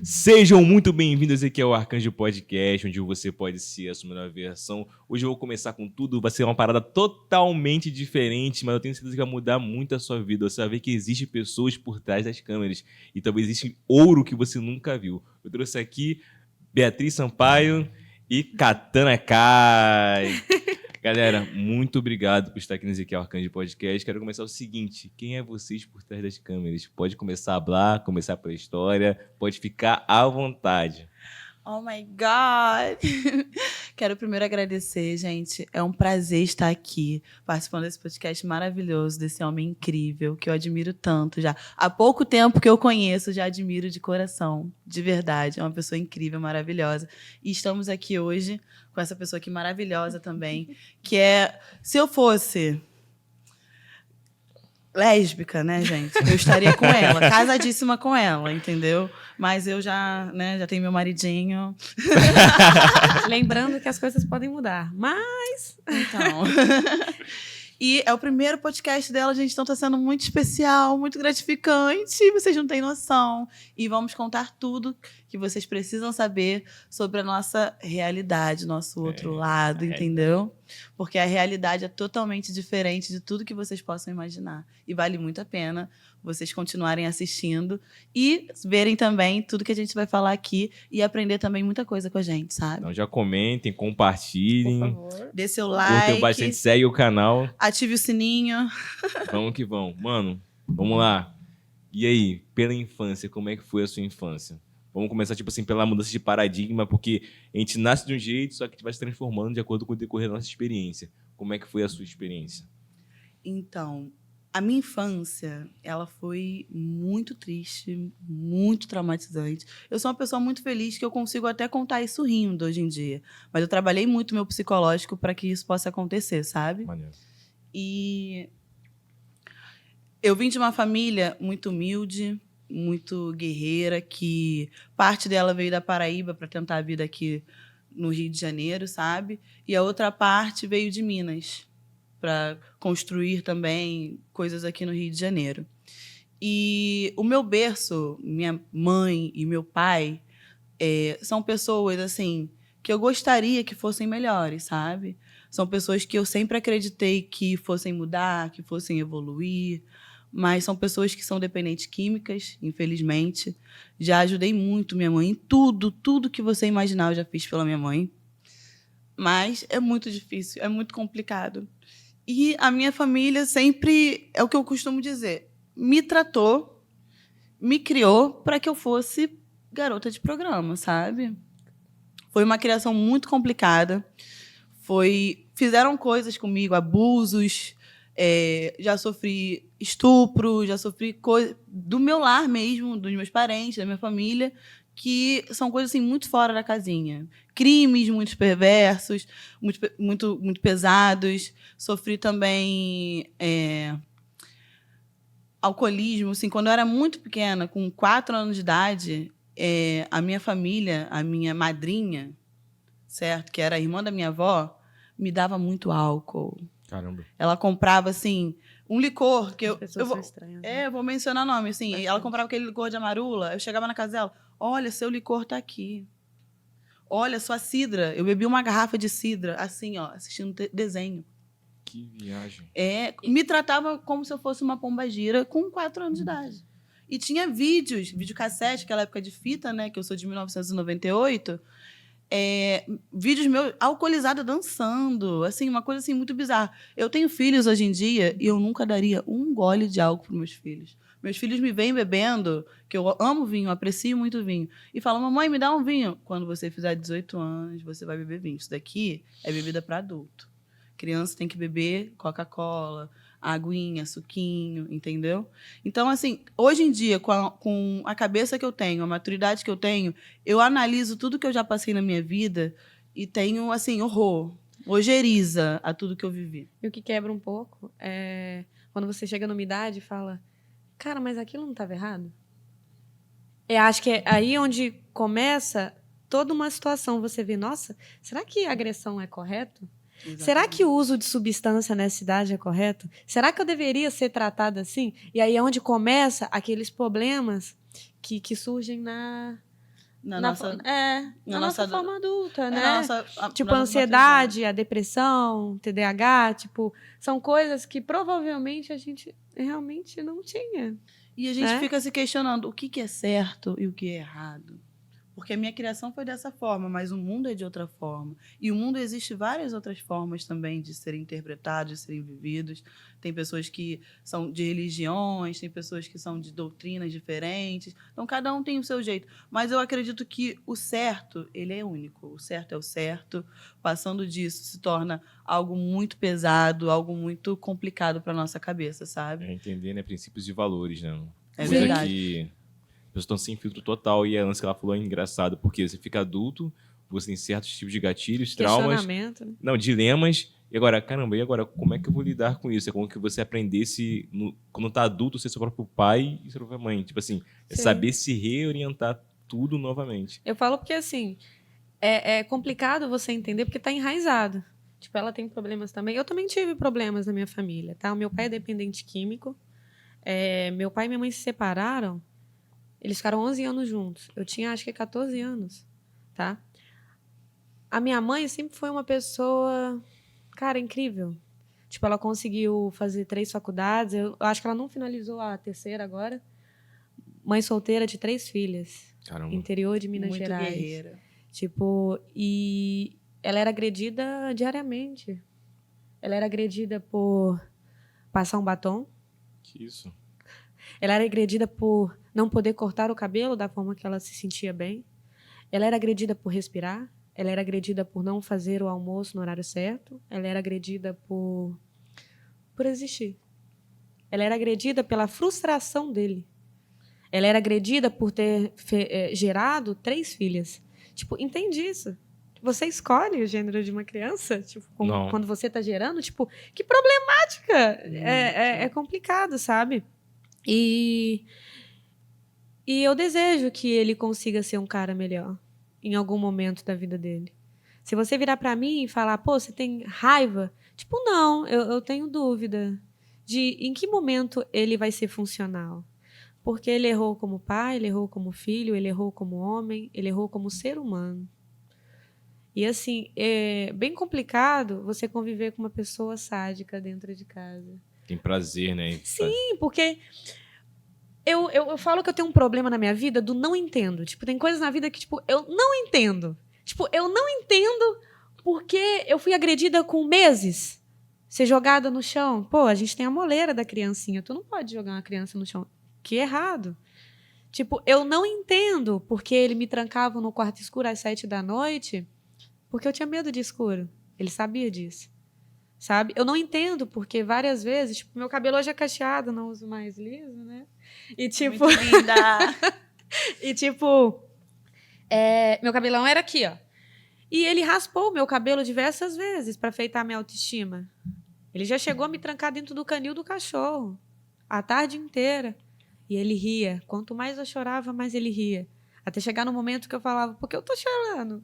Sejam muito bem-vindos aqui ao Arcanjo Podcast, onde você pode ser a sua melhor versão. Hoje eu vou começar com tudo, vai ser uma parada totalmente diferente, mas eu tenho certeza que vai mudar muito a sua vida. Você vai ver que existem pessoas por trás das câmeras e talvez existe ouro que você nunca viu. Eu trouxe aqui Beatriz Sampaio e Katana Kai. Galera, muito obrigado por estar aqui no Ezequiel Arcanjo Podcast. Quero começar o seguinte: quem é vocês por trás das câmeras? Pode começar a falar, começar pela história, pode ficar à vontade. Oh my God! Quero primeiro agradecer, gente. É um prazer estar aqui, participando desse podcast maravilhoso, desse homem incrível, que eu admiro tanto já. Há pouco tempo que eu conheço, já admiro de coração, de verdade. É uma pessoa incrível, maravilhosa. E estamos aqui hoje com essa pessoa aqui maravilhosa também, que é... Se eu fosse lésbica, né, gente? Eu estaria com ela, casadíssima com ela, entendeu? Mas eu já tenho meu maridinho. Lembrando que as coisas podem mudar, mas... Então... E é o primeiro podcast dela, gente, então tá sendo muito especial, muito gratificante, vocês não têm noção. E vamos contar tudo que vocês precisam saber sobre a nossa realidade, nosso outro lado, entendeu? Porque a realidade é totalmente diferente de tudo que vocês possam imaginar. E vale muito a pena vocês continuarem assistindo e verem também tudo que a gente vai falar aqui e aprender também muita coisa com a gente, sabe? Então já comentem, compartilhem. Por favor. Dê seu like. Curtem bastante, segue o canal. Ative o sininho. Vamos que vamos. Mano, vamos lá. E aí, pela infância, como é que foi a sua infância? Vamos começar, tipo assim, pela mudança de paradigma, porque a gente nasce de um jeito, só que a gente vai se transformando de acordo com o decorrer da nossa experiência. Como é que foi a sua experiência? Então, a minha infância, ela foi muito triste, muito traumatizante. Eu sou uma pessoa muito feliz que eu consigo até contar isso rindo hoje em dia. Mas eu trabalhei muito meu psicológico para que isso possa acontecer, sabe? Maneiro. E eu vim de uma família muito humilde, muito guerreira, que parte dela veio da Paraíba para tentar a vida aqui no Rio de Janeiro, sabe? E a outra parte veio de Minas, para construir também coisas aqui no Rio de Janeiro. E o meu berço, minha mãe e meu pai, são pessoas assim que eu gostaria que fossem melhores, sabe? São pessoas que eu sempre acreditei que fossem mudar, que fossem evoluir, mas são pessoas que são dependentes químicas, infelizmente. Já ajudei muito minha mãe em tudo que você imaginar eu já fiz pela minha mãe. Mas é muito difícil, é muito complicado. E a minha família sempre, é o que eu costumo dizer, me tratou, me criou para que eu fosse garota de programa, sabe? Foi uma criação muito complicada. Fizeram coisas comigo, abusos, já sofri estupro, já sofri coisas do meu lar mesmo, dos meus parentes, da minha família, que são coisas assim, muito fora da casinha. Crimes muito perversos, muito pesados. Sofri também alcoolismo. Assim, quando eu era muito pequena, com 4 anos de idade, a minha família, a minha madrinha, certo, que era a irmã da minha avó, me dava muito álcool. Caramba. Ela comprava, assim, um licor que eu vou, estranhas, né? eu vou mencionar nome, assim. Ela comprava aquele licor de amarula. Eu chegava na casa dela, olha, seu licor tá aqui. Olha, sua cidra. Eu bebi uma garrafa de cidra, assim, ó, assistindo desenho. Que viagem. Me tratava como se eu fosse uma pombagira com 4 anos de idade. E tinha videocassete, aquela época de fita, né, que eu sou de 1998, vídeos meus alcoolizada dançando, assim, uma coisa assim muito bizarra. Eu tenho filhos hoje em dia e eu nunca daria um gole de álcool para meus filhos. Meus filhos me veem bebendo, que eu amo vinho, aprecio muito vinho, e falam, mamãe, me dá um vinho. Quando você fizer 18 anos, você vai beber vinho. Isso daqui é bebida para adulto. Criança tem que beber Coca-Cola, aguinha, suquinho, entendeu? Então, assim, hoje em dia, com a cabeça que eu tenho, a maturidade que eu tenho, eu analiso tudo que eu já passei na minha vida e tenho, assim, horror, ojeriza a tudo que eu vivi. E o que quebra um pouco é quando você chega numa idade e fala, cara, mas aquilo não estava errado? Eu acho que é aí onde começa toda uma situação. Você vê, nossa, será que a agressão é correto? Exatamente. Será que o uso de substância nessa idade é correto? Será que eu deveria ser tratada assim? E aí é onde começa aqueles problemas que surgem Na na nossa... na nossa forma adulta, né? na nossa, Tipo, a ansiedade, a depressão, TDAH, tipo, são coisas que provavelmente a gente realmente não tinha. E a gente né? fica se questionando o que é certo e o que é errado. Porque a minha criação foi dessa forma, mas o mundo é de outra forma. E o mundo existe várias outras formas também de serem interpretados, de serem vividos. Tem pessoas que são de religiões, tem pessoas que são de doutrinas diferentes. Então, cada um tem o seu jeito. Mas eu acredito que o certo, ele é único. O certo é o certo. Passando disso, se torna algo muito pesado, algo muito complicado para nossa cabeça, sabe? É entender, né, princípios e valores, né? É Coisa verdade. que as pessoas estão sem filtro total. E a lance que ela falou é engraçado, porque você fica adulto, você tem certos tipos de gatilhos, traumas, Questionamento. né? não, dilemas. E agora, caramba, e agora, como é que eu vou lidar com isso? É como que você aprendesse, quando tá adulto, ser seu próprio pai e sua própria mãe. Tipo assim, é Sim. saber se reorientar tudo novamente. Eu falo porque, assim, é complicado você entender porque tá enraizado. Tipo, ela tem problemas também. Eu também tive problemas na minha família, tá? O meu pai é dependente químico. Meu pai e minha mãe se separaram. Eles ficaram 11 anos juntos. Eu tinha, acho que, 14 anos, tá? A minha mãe sempre foi uma pessoa, cara, incrível. Tipo, ela conseguiu fazer 3 faculdades. Eu acho que ela não finalizou a terceira agora. Mãe solteira de 3 filhas. Caramba. Interior de Minas Muito Gerais. guerreira. Tipo, e ela era agredida diariamente. Ela era agredida por passar um batom. Que isso? Ela era agredida por não poder cortar o cabelo da forma que ela se sentia bem. Ela era agredida por respirar. Ela era agredida por não fazer o almoço no horário certo. Ela era agredida por existir. Ela era agredida pela frustração dele. Ela era agredida por ter gerado 3 filhas. Tipo, entende isso? Você escolhe o gênero de uma criança? Tipo, Não. quando você está gerando? Tipo, que problemática! É complicado, sabe? E eu desejo que ele consiga ser um cara melhor em algum momento da vida dele. Se você virar para mim e falar, pô, você tem raiva? Tipo, não, eu tenho dúvida de em que momento ele vai ser funcional. Porque ele errou como pai, ele errou como filho, ele errou como homem, ele errou como ser humano. E, assim, é bem complicado você conviver com uma pessoa sádica dentro de casa. Tem prazer, né? Sim, porque eu falo que eu tenho um problema na minha vida do não entendo. Tipo, tem coisas na vida que, tipo, eu não entendo. Tipo, eu não entendo porque eu fui agredida com meses, ser jogada no chão. Pô, a gente tem a moleira da criancinha. Tu não pode jogar uma criança no chão. Que errado. Tipo, eu não entendo porque ele me trancava no quarto escuro às 7 da noite, porque eu tinha medo de escuro. Ele sabia disso. Sabe? Eu não entendo porque várias vezes, tipo, meu cabelo hoje é cacheado, não uso mais liso, né? E tipo, Muito linda! e tipo, meu cabelão era aqui, ó. E ele raspou meu cabelo diversas vezes para afeitar minha autoestima. Ele já chegou a me trancar dentro do canil do cachorro a tarde inteira. E ele ria. Quanto mais eu chorava, mais ele ria. Até chegar no momento que eu falava, por que eu tô chorando?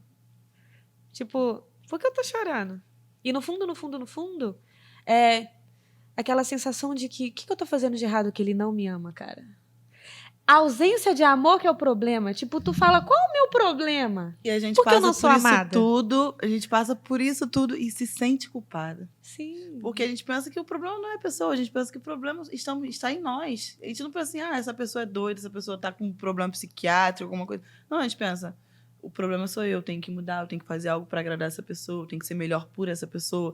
Tipo, por que eu tô chorando? E no fundo, no fundo, no fundo, é aquela sensação de que o que eu tô fazendo de errado que ele não me ama, cara? A ausência de amor que é o problema. Tipo, tu fala, qual é o meu problema? E a gente Porque eu passa não sou por isso amada. tudo, a gente passa por isso tudo e se sente culpada. Sim. Porque a gente pensa que o problema não é a pessoa, a gente pensa que o problema está em nós. A gente não pensa assim, essa pessoa é doida, essa pessoa está com um problema psiquiátrico, alguma coisa. Não, a gente pensa, o problema sou eu tenho que mudar, eu tenho que fazer algo para agradar essa pessoa, eu tenho que ser melhor por essa pessoa,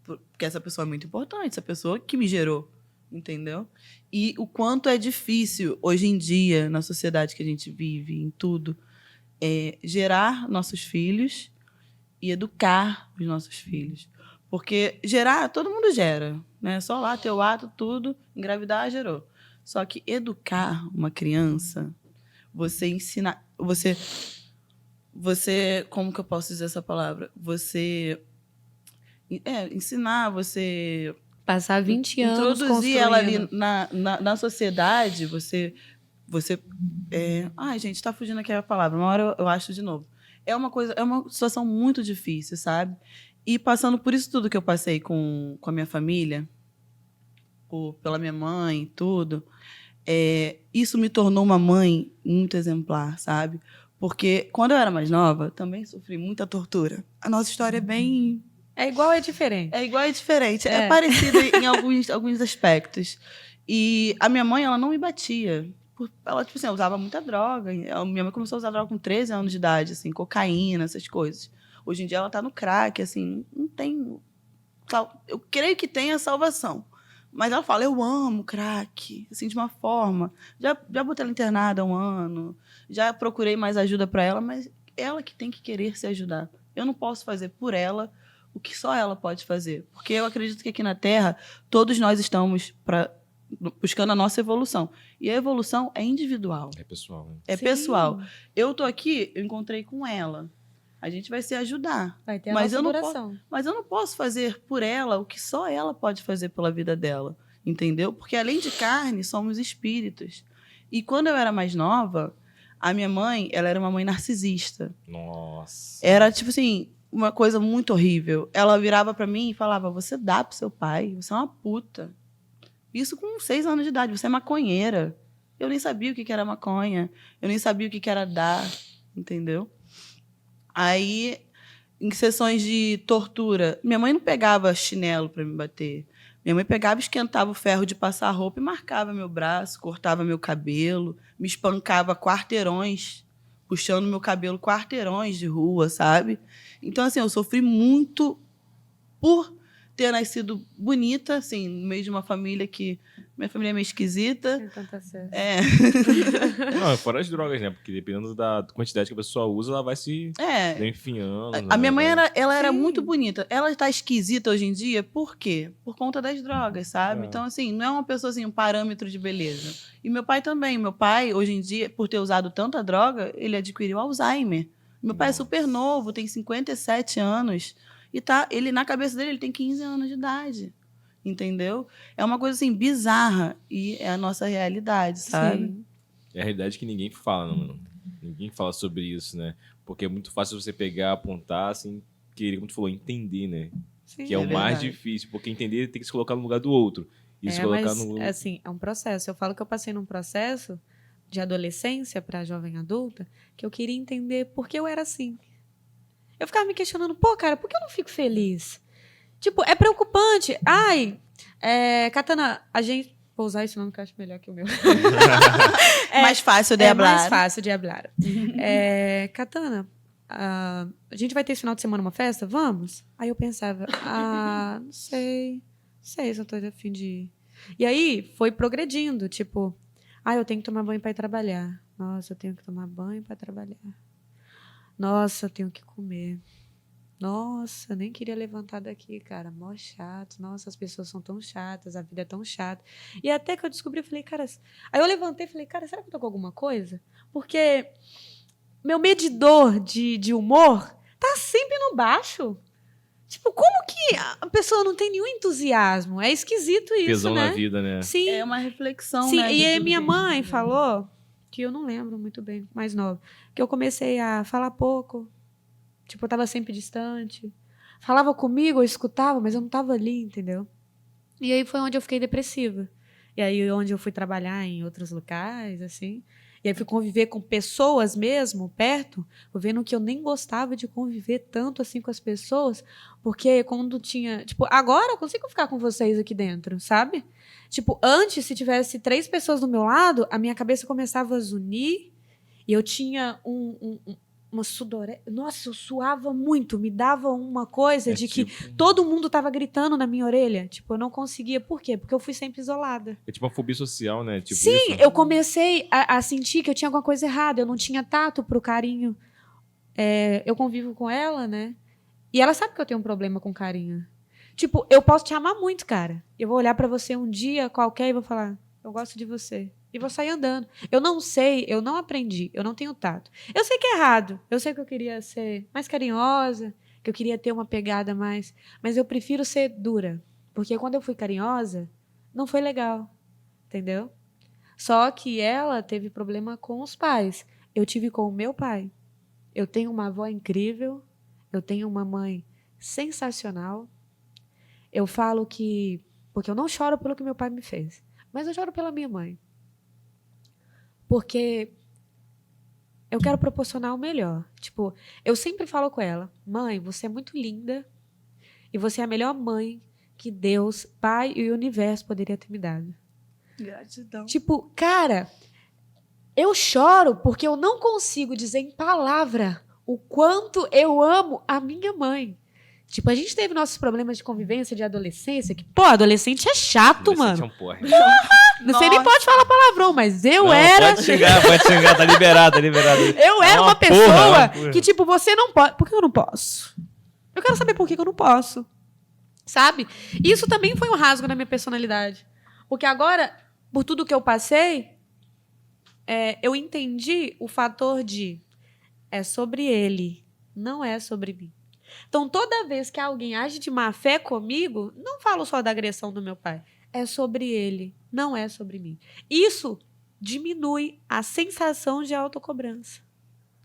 porque essa pessoa é muito importante, essa pessoa que me gerou, entendeu? E o quanto é difícil, hoje em dia, na sociedade que a gente vive, em tudo, gerar nossos filhos e educar os nossos filhos. Porque gerar, todo mundo gera, né? Só lá, teu ato, tudo, engravidar, gerou. Só que educar uma criança, você ensinar, você, como que eu posso dizer essa palavra? Você ensinar, você Passar 20 anos introduzir ela ali construindo. na sociedade, você ai, gente, tá fugindo aqui a palavra, uma hora eu acho de novo. É uma situação muito difícil, sabe? E passando por isso tudo que eu passei com a minha família, pela minha mãe e tudo, isso me tornou uma mãe muito exemplar, sabe? Porque quando eu era mais nova, também sofri muita tortura. A nossa história é bem... É igual, é diferente. É igual e diferente. É É. parecida em alguns aspectos. E a minha mãe, ela não me batia. Ela, tipo assim, usava muita droga. Minha mãe começou a usar droga com 13 anos de idade, assim, cocaína, essas coisas. Hoje em dia ela tá no crack, assim, não tem... Eu creio que tenha salvação. Mas ela fala, eu amo crack, assim, de uma forma. Já botei ela internada há 1 ano, já procurei mais ajuda para ela, mas ela que tem que querer se ajudar. Eu não posso fazer por ela o que só ela pode fazer. Porque eu acredito que aqui na Terra, todos nós estamos buscando a nossa evolução. E a evolução é individual. É pessoal, né? É Sim. pessoal. Eu tô aqui, eu encontrei com ela. A gente vai se ajudar. Vai ter a Mas nossa eu não duração. Mas eu não posso fazer por ela o que só ela pode fazer pela vida dela. Entendeu? Porque além de carne, somos espíritos. E quando eu era mais nova, a minha mãe, ela era uma mãe narcisista. Nossa. Era, tipo assim, uma coisa muito horrível. Ela virava pra mim e falava, você dá pro seu pai, você é uma puta. Isso com 6 anos de idade, você é maconheira. Eu nem sabia o que era maconha. Eu nem sabia o que era dar. Entendeu? Aí, em sessões de tortura, minha mãe não pegava chinelo para me bater. Minha mãe pegava, esquentava o ferro de passar roupa e marcava meu braço, cortava meu cabelo, me espancava quarteirões, puxando meu cabelo quarteirões de rua, sabe? Então, assim, eu sofri muito por ter nascido bonita, assim, no meio de uma família que... Minha família é meio esquisita. Então tá certo. É. Não, fora as drogas, né? Porque dependendo da quantidade que a pessoa usa, ela vai se enfiando. A minha mãe né? ela era Sim. muito bonita. Ela está esquisita hoje em dia, por quê? Por conta das drogas, sabe? É. Então, assim, não é uma pessoa assim, um parâmetro de beleza. E meu pai também. Meu pai, hoje em dia, por ter usado tanta droga, ele adquiriu Alzheimer. Meu pai é super novo, tem 57 anos. E ele, na cabeça dele, ele tem 15 anos de idade. Entendeu? É uma coisa assim, bizarra. E é a nossa realidade, sabe? Sim. É a realidade que ninguém fala, mano. Ninguém fala sobre isso, né? Porque é muito fácil você pegar, apontar, assim, querer, como tu falou, entender, né? Sim. Que é o mais verdade. difícil, porque entender tem que se colocar no lugar do outro. E se colocar Mas, no. assim, é um processo. Eu falo que eu passei num processo de adolescência para jovem adulta que eu queria entender por que eu era assim. Eu ficava me questionando, pô, cara, por que eu não fico feliz? Tipo, é preocupante. Ai, Katana, a gente... Vou usar esse nome que eu acho melhor que o meu. Mais fácil de É hablar. mais fácil de hablar. Katana, a gente vai ter esse final de semana uma festa? Vamos? Aí eu pensava, não sei se eu tô a fim de ir. E aí foi progredindo, tipo, eu tenho que tomar banho para ir trabalhar. Nossa, eu tenho que tomar banho para trabalhar. Nossa, eu tenho que comer. Nossa, nem queria levantar daqui, cara. Mó chato. Nossa, as pessoas são tão chatas, a vida é tão chata. E até que eu descobri, eu falei, cara... Aí eu levantei e falei, cara, será que eu tô com alguma coisa? Porque meu medidor de humor tá sempre no baixo. Tipo, como que a pessoa não tem nenhum entusiasmo? É esquisito isso, Tesão né? na vida, né? Sim. É uma reflexão, Sim, né? e de aí tudo minha que a mãe gente falou, que eu não lembro muito bem, mais nova, que eu comecei a falar pouco. Tipo, eu tava sempre distante. Falava comigo, eu escutava, mas eu não tava ali, entendeu? E aí foi onde eu fiquei depressiva. E aí onde eu fui trabalhar em outros locais, assim. E aí fui conviver com pessoas mesmo, perto, vendo que eu nem gostava de conviver tanto assim com as pessoas, porque quando tinha... Tipo, agora eu consigo ficar com vocês aqui dentro, sabe? Tipo, antes, se tivesse 3 pessoas do meu lado, a minha cabeça começava a zunir e eu tinha uma sudorese. Nossa, eu suava muito, me dava uma coisa de que todo mundo estava gritando na minha orelha. Tipo, eu não conseguia. Por quê? Porque eu fui sempre isolada. É tipo uma fobia social, né? Tipo Sim, isso. eu comecei a sentir que eu tinha alguma coisa errada. Eu não tinha tato pro carinho. Eu convivo com ela, né? E ela sabe que eu tenho um problema com carinho. Tipo, eu posso te amar muito, cara. Eu vou olhar pra você um dia qualquer e vou falar, eu gosto de você. E vou sair andando. Eu não sei, eu não aprendi, eu não tenho tato. Eu sei que é errado. Eu sei que eu queria ser mais carinhosa, que eu queria ter uma pegada mais... Mas eu prefiro ser dura. Porque quando eu fui carinhosa, não foi legal. Entendeu? Só que ela teve problema com os pais. Eu tive com o meu pai. Eu tenho uma avó incrível. Eu tenho uma mãe sensacional. Eu falo que... Porque eu não choro pelo que meu pai me fez. Mas eu choro pela minha mãe. Porque eu quero proporcionar o melhor. Tipo, eu sempre falo com ela, mãe, você é muito linda e você é a melhor mãe que Deus, Pai e o universo poderia ter me dado. Gratidão. Tipo, cara, eu choro porque eu não consigo dizer em palavra o quanto eu amo a minha mãe. Tipo, a gente teve nossos problemas de convivência, de adolescência, que, pô, adolescente é chato, mano. É um porra. Você nem pode falar palavrão, mas eu Não, era... pode xingar, tá liberado, tá liberado. Eu era uma porra, pessoa porra. que, tipo, você não pode... Por que eu não posso? Eu quero saber por que eu não posso. Sabe? Isso também foi um rasgo na minha personalidade. Porque agora, por tudo que eu passei, eu entendi o fator de é sobre ele, não é sobre mim. Então, toda vez que alguém age de má fé comigo, não falo só da agressão do meu pai. É sobre ele, não é sobre mim. Isso diminui a sensação de autocobrança.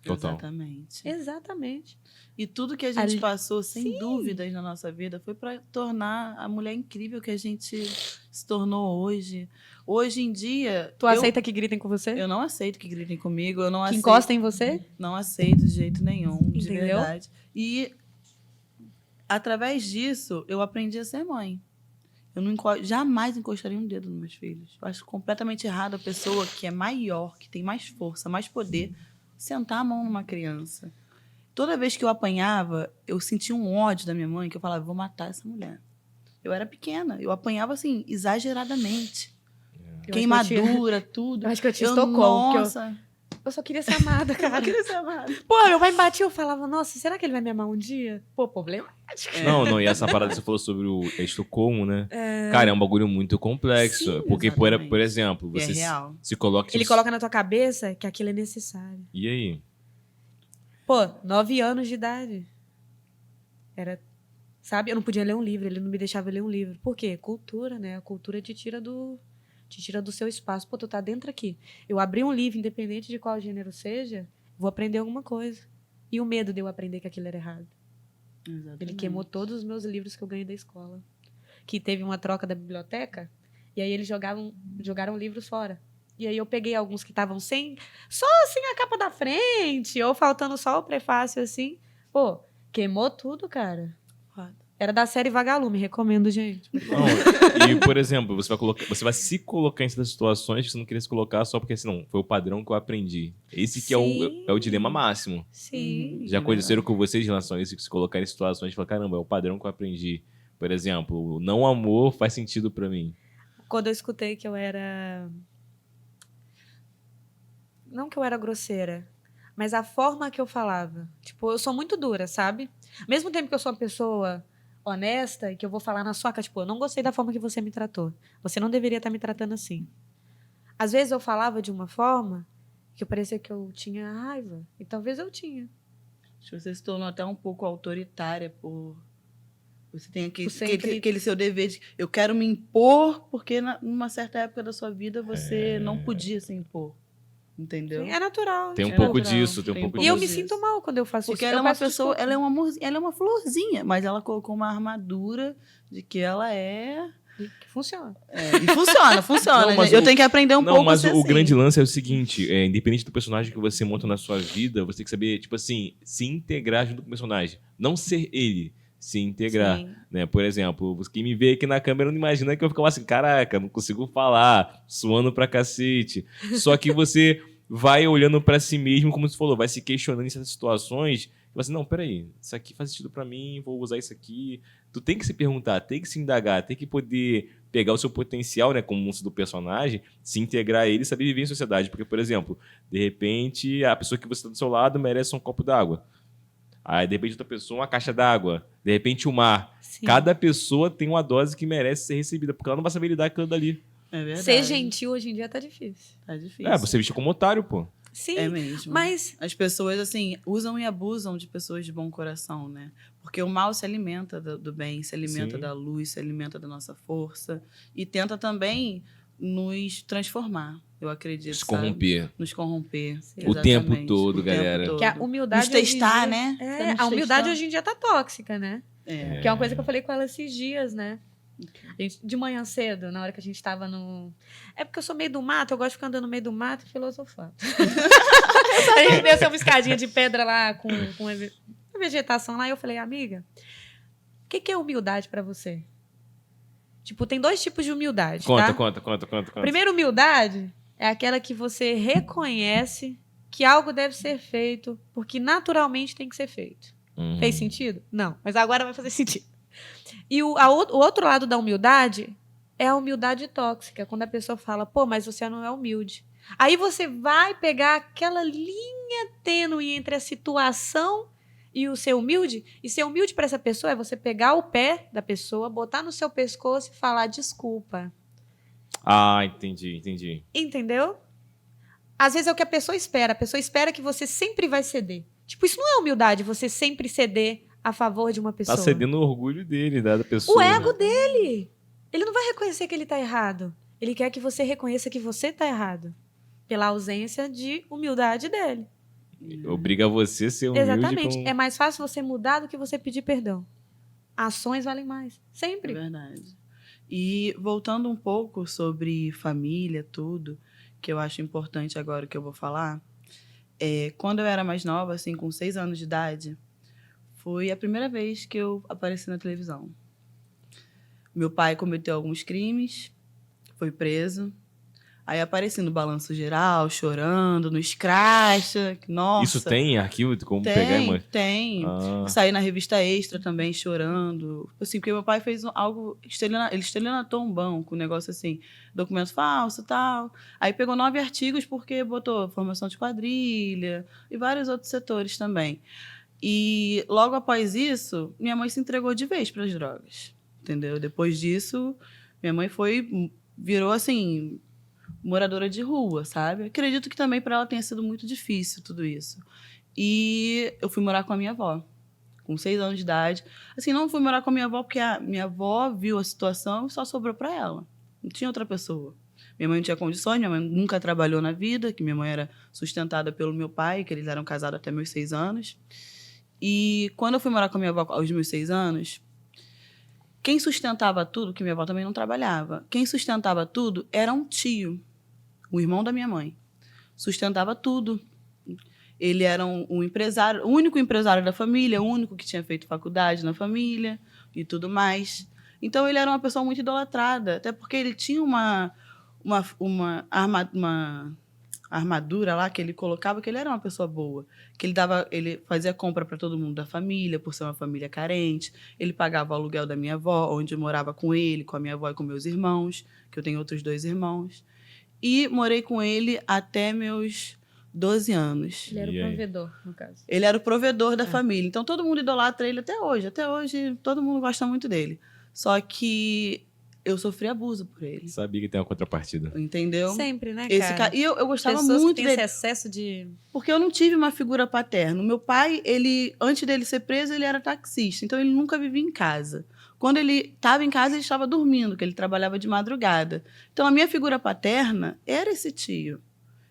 Total. Exatamente. Exatamente. E tudo que a gente Ali- passou, sem Sim. dúvidas, na nossa vida, foi para tornar a mulher incrível que a gente se tornou hoje. Hoje em dia. Tu aceita que gritem com você? Eu não aceito que gritem comigo, eu não Que aceito. encostem em você? Não aceito de jeito nenhum, de Entendeu? verdade. E através disso, eu aprendi a ser mãe. Eu não jamais encostaria um dedo nos meus filhos. Eu acho completamente errado a pessoa que é maior, que tem mais força, mais poder, sentar a mão numa criança. Toda vez que eu apanhava, eu sentia um ódio da minha mãe, que eu falava, vou matar essa mulher. Eu era pequena, eu apanhava assim, exageradamente. Queimadura, tudo. Eu acho que eu tinha Estocolmo. Nossa, Eu só queria ser amada, eu cara. queria ser amada. Pô, meu pai me batia, eu falava, nossa, será que ele vai me amar um dia? Pô, problemático. Não, e essa parada que você falou sobre o Estocolmo, né? Cara, é um bagulho muito complexo. Sim, porque, exatamente. por exemplo, E é você real. se coloca... Ele tipo, coloca na tua cabeça que aquilo é necessário. E aí? Pô, 9 anos de idade. Era, sabe? Eu não podia ler um livro, ele não me deixava ler um livro. Por quê? Cultura, né? A cultura te tira do seu espaço. Pô, tu tá dentro aqui. Eu abri um livro, independente de qual gênero seja, vou aprender alguma coisa. E o medo de eu aprender que aquilo era errado. Exatamente. Ele queimou todos os meus livros que eu ganhei da escola. Que teve uma troca da biblioteca, e aí eles jogaram livros fora. E aí eu peguei alguns que estavam só assim a capa da frente, ou faltando só o prefácio, assim. Pô, queimou tudo, cara. Foda. Era da série Vagalume, recomendo, gente. Não, e, por exemplo, você vai se colocar em certas situações que você não queria se colocar só porque, assim, não, foi o padrão que eu aprendi. Esse que é Sim. o dilema máximo. Sim. Já É aconteceram com vocês em relação a isso, que se colocar em situações e falar, caramba, é o padrão que eu aprendi. Por exemplo, o não amor faz sentido pra mim. Quando eu escutei que eu era... Não que eu era grosseira, mas a forma que eu falava. Tipo, eu sou muito dura, sabe? Ao mesmo tempo que eu sou uma pessoa honesta e que eu vou falar na sua cara, tipo, eu não gostei da forma que você me tratou. Você não deveria estar me tratando assim. Às vezes eu falava de uma forma que parecia que eu tinha raiva. E talvez eu tinha. Acho que você se tornou até um pouco autoritária por... Você tem Por sempre- aquele seu dever de... Eu quero me impor, porque numa certa época da sua vida você não podia se impor. Entendeu? É natural. Tem um É pouco natural. disso, tem um Tem pouco um E eu disso. me sinto mal quando eu faço Porque isso. ela é Eu uma peço pessoa, desculpa. ela é um amor, ela é uma florzinha, mas ela colocou uma armadura de que ela é... E que funciona. E funciona, funciona. Não, mas eu o- tenho que aprender Não, pouco a mas ser o assim. grande lance é o seguinte, independente do personagem que você monta na sua vida, você tem que saber, tipo assim, se integrar junto com o personagem. Não ser ele, se integrar. Sim. Né? Por exemplo, quem me vê aqui na câmera não imagina que eu ficava assim, caraca, não consigo falar, suando pra cacete. Só que você vai olhando pra si mesmo, como você falou, vai se questionando em certas situações, e fala assim, não, peraí, isso aqui faz sentido pra mim, vou usar isso aqui. Tu tem que se perguntar, tem que se indagar, tem que poder pegar o seu potencial, né, como monstro do personagem, se integrar a ele e saber viver em sociedade. Porque, por exemplo, de repente, a pessoa que você está do seu lado merece um copo d'água. Aí, de repente, outra pessoa, uma caixa d'água. De repente, o mar. Sim. Cada pessoa tem uma dose que merece ser recebida, porque ela não vai saber lidar com aquilo dali. É verdade. Ser gentil hoje em dia tá difícil. Tá difícil. Você vestir como otário, pô. Sim, É mesmo. mas As pessoas, assim, usam e abusam de pessoas de bom coração, né? Porque o mal se alimenta do bem, se alimenta Sim. da luz, se alimenta da nossa força. E tenta também nos transformar, eu acredito. Se sabe? corromper. Nos corromper. Sim. O tempo Exatamente. todo, O galera. tempo que a todo. humildade Nos hoje em testar, dia- né? É, Quer nos a humildade testar. hoje em dia tá tóxica, né? É. Que é uma coisa que eu falei com ela esses dias, né? De manhã cedo, na hora que a gente estava no... É porque eu sou meio do mato, eu gosto de ficar andando no meio do mato e filosofando. A gente desceu uma escadinha de pedra lá com a vegetação lá e eu falei, amiga, o que é humildade pra você? Tipo, tem 2 tipos de humildade, tá? Conta. Primeira humildade é aquela que você reconhece que algo deve ser feito porque naturalmente tem que ser feito. Fez sentido? Não, mas agora vai fazer sentido. E o outro lado da humildade é a humildade tóxica, quando a pessoa fala, pô, mas você não é humilde. Aí você vai pegar aquela linha tênue entre a situação e o ser humilde, e ser humilde para essa pessoa é você pegar o pé da pessoa, botar no seu pescoço e falar desculpa. Ah, entendi. Entendeu? Às vezes é o que a pessoa espera que você sempre vai ceder. Tipo, isso não é humildade, você sempre ceder a favor de uma pessoa. Tá cedendo o orgulho dele, da pessoa. O ego dele. Ele não vai reconhecer que ele tá errado. Ele quer que você reconheça que você tá errado. Pela ausência de humildade dele. Obriga você a ser humilde. Exatamente. É mais fácil você mudar do que você pedir perdão. Ações valem mais. Sempre. É verdade. E voltando um pouco sobre família, tudo, que eu acho importante agora que eu vou falar, quando eu era mais nova, assim, com 6 anos de idade, foi a primeira vez que eu apareci na televisão. Meu pai cometeu alguns crimes, foi preso. Aí apareci no Balanço Geral, chorando, no Escracha. Nossa. Isso tem arquivo de como pegar e mostrar? Tem. Saí na revista Extra também, chorando. Assim, porque meu pai fez algo... Ele estelionatou um banco, um negócio assim, documento falso e tal. Aí pegou 9 artigos porque botou formação de quadrilha e vários outros setores também. E logo após isso, minha mãe se entregou de vez para as drogas. Entendeu? Depois disso, minha mãe virou assim... moradora de rua, sabe? Acredito que também para ela tenha sido muito difícil tudo isso. E eu fui morar com a minha avó, com 6 anos de idade. Assim, não fui morar com a minha avó porque a minha avó viu a situação e só sobrou para ela. Não tinha outra pessoa. Minha mãe não tinha condições, minha mãe nunca trabalhou na vida, que minha mãe era sustentada pelo meu pai, que eles eram casados até meus 6 anos. E quando eu fui morar com a minha avó aos meus 6 anos, quem sustentava tudo, que minha avó também não trabalhava, quem sustentava tudo era um tio, o irmão da minha mãe. Sustentava tudo. Ele era um empresário, o único empresário da família, o único que tinha feito faculdade na família e tudo mais. Então, ele era uma pessoa muito idolatrada, até porque ele tinha uma armadura lá que ele colocava, que ele era uma pessoa boa, que ele fazia compra para todo mundo da família, por ser uma família carente, ele pagava o aluguel da minha avó, onde eu morava com ele, com a minha avó e com meus irmãos, que eu tenho outros 2 irmãos. E morei com ele até meus 12 anos. Ele era o provedor, no caso. Ele era o provedor da família. Então, todo mundo idolatra ele até hoje. Até hoje, todo mundo gosta muito dele. Só que eu sofri abuso por ele. Sabia que tem uma contrapartida. Entendeu? Sempre, né, E eu gostava pessoas muito que têm dele. esse excesso de... Porque eu não tive uma figura paterna. Meu pai, antes dele ser preso, ele era taxista. Então, ele nunca vivia em casa. Quando ele estava em casa, ele estava dormindo, porque ele trabalhava de madrugada. Então, a minha figura paterna era esse tio.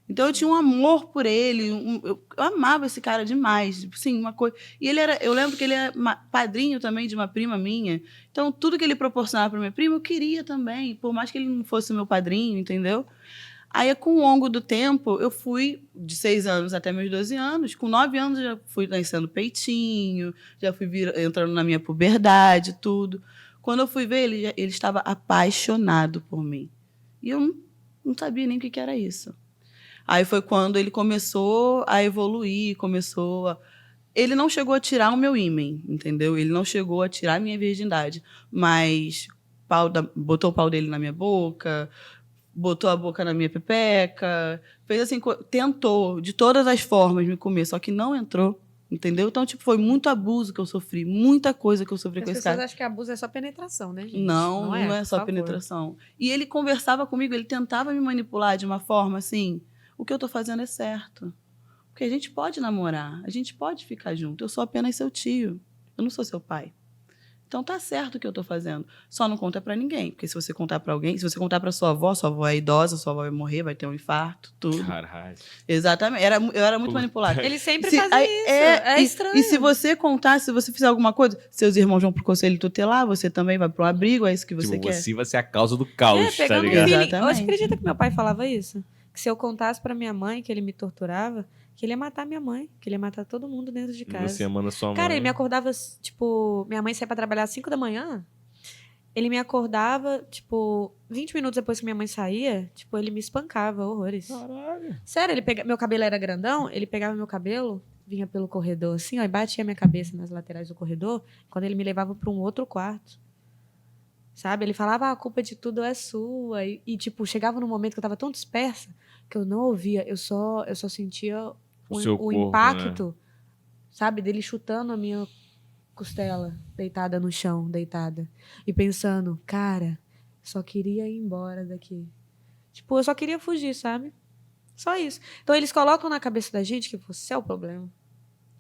Então, eu tinha um amor por ele. Eu amava esse cara demais. Tipo, assim, uma coisa... E eu lembro que ele era padrinho também de uma prima minha. Então, tudo que ele proporcionava para minha prima, eu queria também. Por mais que ele não fosse meu padrinho, entendeu? Aí, com o longo do tempo, eu fui de 6 anos até meus 12 anos. Com 9 anos, já fui nascendo peitinho, já fui entrando na minha puberdade, tudo. Quando eu fui ver, ele estava apaixonado por mim. E eu não sabia nem o que era isso. Aí foi quando ele começou a evoluir, Ele não chegou a tirar o meu ímen, entendeu? Ele não chegou a tirar a minha virgindade, mas botou o pau dele na minha boca, botou a boca na minha pepeca, fez assim, tentou de todas as formas me comer, só que não entrou, entendeu? Então, tipo, foi muito abuso que eu sofri, muita coisa que eu sofri com esse cara. As pessoas acham que abuso é só penetração, né, gente? Não é só penetração. E ele conversava comigo, ele tentava me manipular de uma forma assim, o que eu tô fazendo é certo. Porque a gente pode namorar, a gente pode ficar junto, eu sou apenas seu tio, eu não sou seu pai. Então tá certo o que eu tô fazendo. Só não conta pra ninguém. Porque se você contar pra alguém, se você contar pra sua avó é idosa, sua avó vai morrer, vai ter um infarto, tudo. Caralho. Exatamente. Eu era muito Puta. manipulada. Ele sempre Se- fazia aí- isso. É estranho. E se você contar, se você fizer alguma coisa, seus irmãos vão pro conselho tutelar, você também vai pro abrigo, é isso que você Tipo, quer. você vai ser a causa do caos, tá pegando um ligado? feeling. Exatamente. Você acredita que meu pai falava isso? Que se eu contasse pra minha mãe que ele me torturava, que ele ia matar minha mãe, que ele ia matar todo mundo dentro de casa. Você manda sua mãe. Cara, ele me acordava, tipo, minha mãe saía pra trabalhar às 5 da manhã. Ele me acordava, tipo, 20 minutos depois que minha mãe saía, tipo, ele me espancava horrores. Caralho. Sério, meu cabelo era grandão, ele pegava meu cabelo, vinha pelo corredor assim, ó, e batia minha cabeça nas laterais do corredor, quando ele me levava pra um outro quarto. Sabe? Ele falava, a culpa de tudo é sua. E, tipo, chegava num momento que eu tava tão dispersa que eu não ouvia, eu só sentia seu o corpo, impacto, sabe? Dele chutando a minha costela, deitada no chão, deitada. E pensando, cara, só queria ir embora daqui. Tipo, eu só queria fugir, sabe? Só isso. Então, eles colocam na cabeça da gente que você é o problema.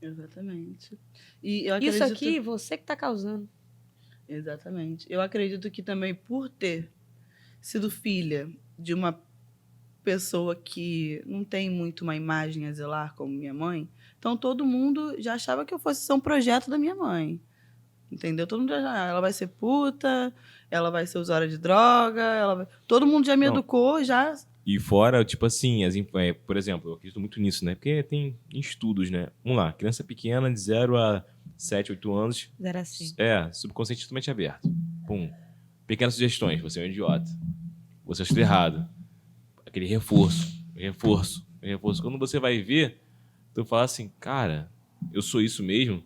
Exatamente. E eu Isso acredito... aqui, você que tá causando. Exatamente. Eu acredito que também por ter sido filha de uma pessoa que não tem muito uma imagem a zelar como minha mãe, então todo mundo já achava que eu fosse ser um projeto da minha mãe. Entendeu? Todo mundo já, ela vai ser puta, ela vai ser usuária de droga, todo mundo já me Não. educou, já... E fora, tipo assim, por exemplo, eu acredito muito nisso, né? Porque tem estudos, né? Vamos lá, criança pequena de 0 a 7, 8 anos, Era assim. subconsciente totalmente aberto. Pum. Pequenas sugestões, você é um idiota. Você está errado. Aquele reforço. Quando você vai ver, tu fala assim, cara, eu sou isso mesmo.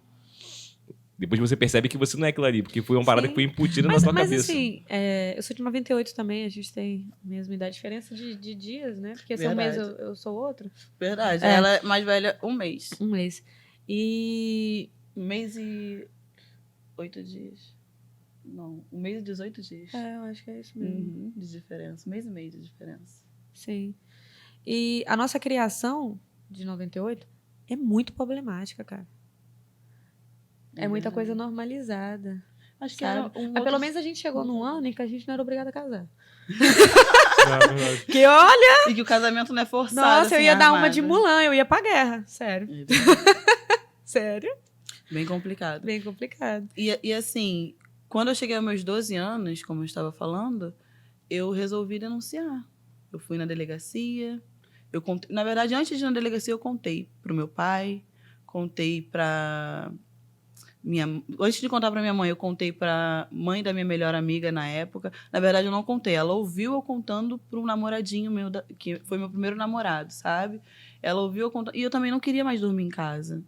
Depois você percebe que você não é aquilo ali, porque foi uma parada Sim. que foi embutida na Mas sua cabeça. assim, eu sou de 98 também, a gente tem a mesma idade, diferença de dias, né? Porque se é um mês Verdade. eu sou outro. Verdade. Ela é mais velha um mês. Um mês. E 1 mês e 8 dias. Não, 1 mês e 18 dias. eu acho que é isso mesmo. Uhum, de diferença. 1 mês e meio de diferença. Sim. E a nossa criação de 98 é muito problemática, cara. É muita coisa normalizada. Acho que Sabe? era Mas pelo menos a gente chegou num ano em que a gente não era obrigada a casar. Verdade. Que olha! E que o casamento não é forçado. Nossa, eu assim, ia dar uma armado. de Mulan, eu ia pra guerra. Sério. Sério. Bem complicado. Bem complicado. E assim, quando eu cheguei aos meus 12 anos, como eu estava falando, eu resolvi denunciar. Eu fui na delegacia. Na verdade, antes de ir na delegacia, eu contei pro meu pai, contei pra antes de contar para minha mãe, eu contei para mãe da minha melhor amiga na época. Na verdade, eu não contei. Ela ouviu eu contando para um namoradinho meu, que foi meu primeiro namorado, sabe? Ela ouviu eu contando. E eu também não queria mais dormir em casa.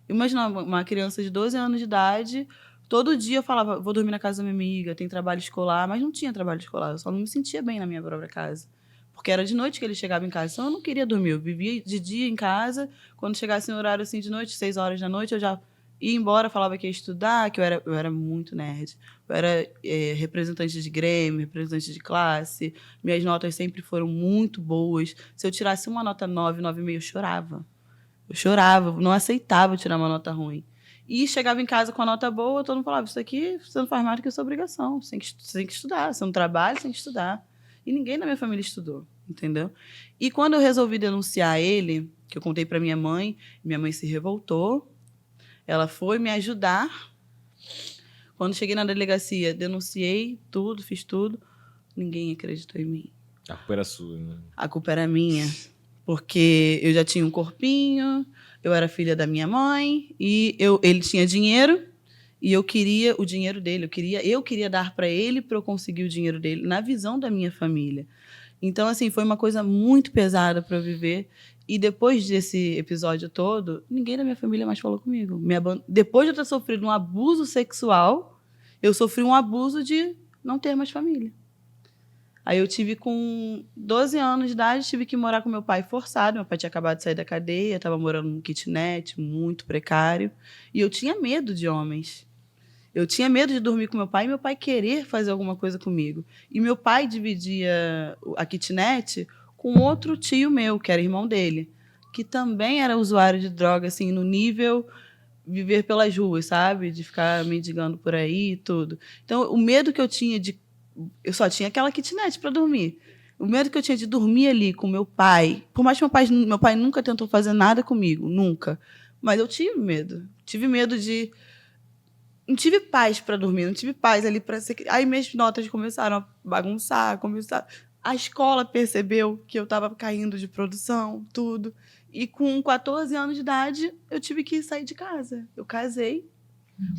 Imagina uma criança de 12 anos de idade, todo dia eu falava, vou dormir na casa da minha amiga, tem trabalho escolar, mas não tinha trabalho escolar. Eu só não me sentia bem na minha própria casa. Porque era de noite que ele chegava em casa. Então, eu não queria dormir. Eu vivia de dia em casa. Quando chegasse no horário assim de noite, 6 horas da noite, eu já ia embora, falava que ia estudar, que eu era muito nerd. Eu era representante de grêmio, representante de classe. Minhas notas sempre foram muito boas. Se eu tirasse uma nota 9, 9,5, eu chorava. Eu chorava, não aceitava tirar uma nota ruim. E chegava em casa com a nota boa, todo mundo falava, isso aqui você não faz mais do que a sua obrigação. Você tem que estudar. Você não trabalha, você tem que estudar. E ninguém na minha família estudou, entendeu? E quando eu resolvi denunciar ele, que eu contei para minha mãe se revoltou. Ela foi me ajudar. Quando cheguei na delegacia, denunciei tudo, fiz tudo. Ninguém acreditou em mim. A culpa era sua, né? A culpa era minha. Porque eu já tinha um corpinho, eu era filha da minha mãe, e ele tinha dinheiro, e eu queria o dinheiro dele. Eu queria dar para ele para eu conseguir o dinheiro dele, na visão da minha família. Então, assim, foi uma coisa muito pesada para eu viver. E depois desse episódio todo, ninguém da minha família mais falou comigo. Depois de eu ter sofrido um abuso sexual, eu sofri um abuso de não ter mais família. Aí eu tive, com 12 anos de idade, tive que morar com meu pai forçado. Meu pai tinha acabado de sair da cadeia, estava morando num kitnet, muito precário. E eu tinha medo de homens. Eu tinha medo de dormir com meu pai e meu pai querer fazer alguma coisa comigo. E meu pai dividia a kitnet com outro tio meu, que era irmão dele, que também era usuário de droga, assim, no nível viver pelas ruas, sabe? De ficar mendigando por aí e tudo. Então, o medo que eu tinha de... Eu só tinha aquela kitnet para dormir. O medo que eu tinha de dormir ali com meu pai, por mais que meu pai nunca tentou fazer nada comigo, nunca. Mas eu tive medo. Tive medo de... Não tive paz para dormir, não tive paz ali para ser... Aí minhas notas começaram a bagunçar, A escola percebeu que eu estava caindo de produção, tudo. E com 14 anos de idade, eu tive que sair de casa. Eu casei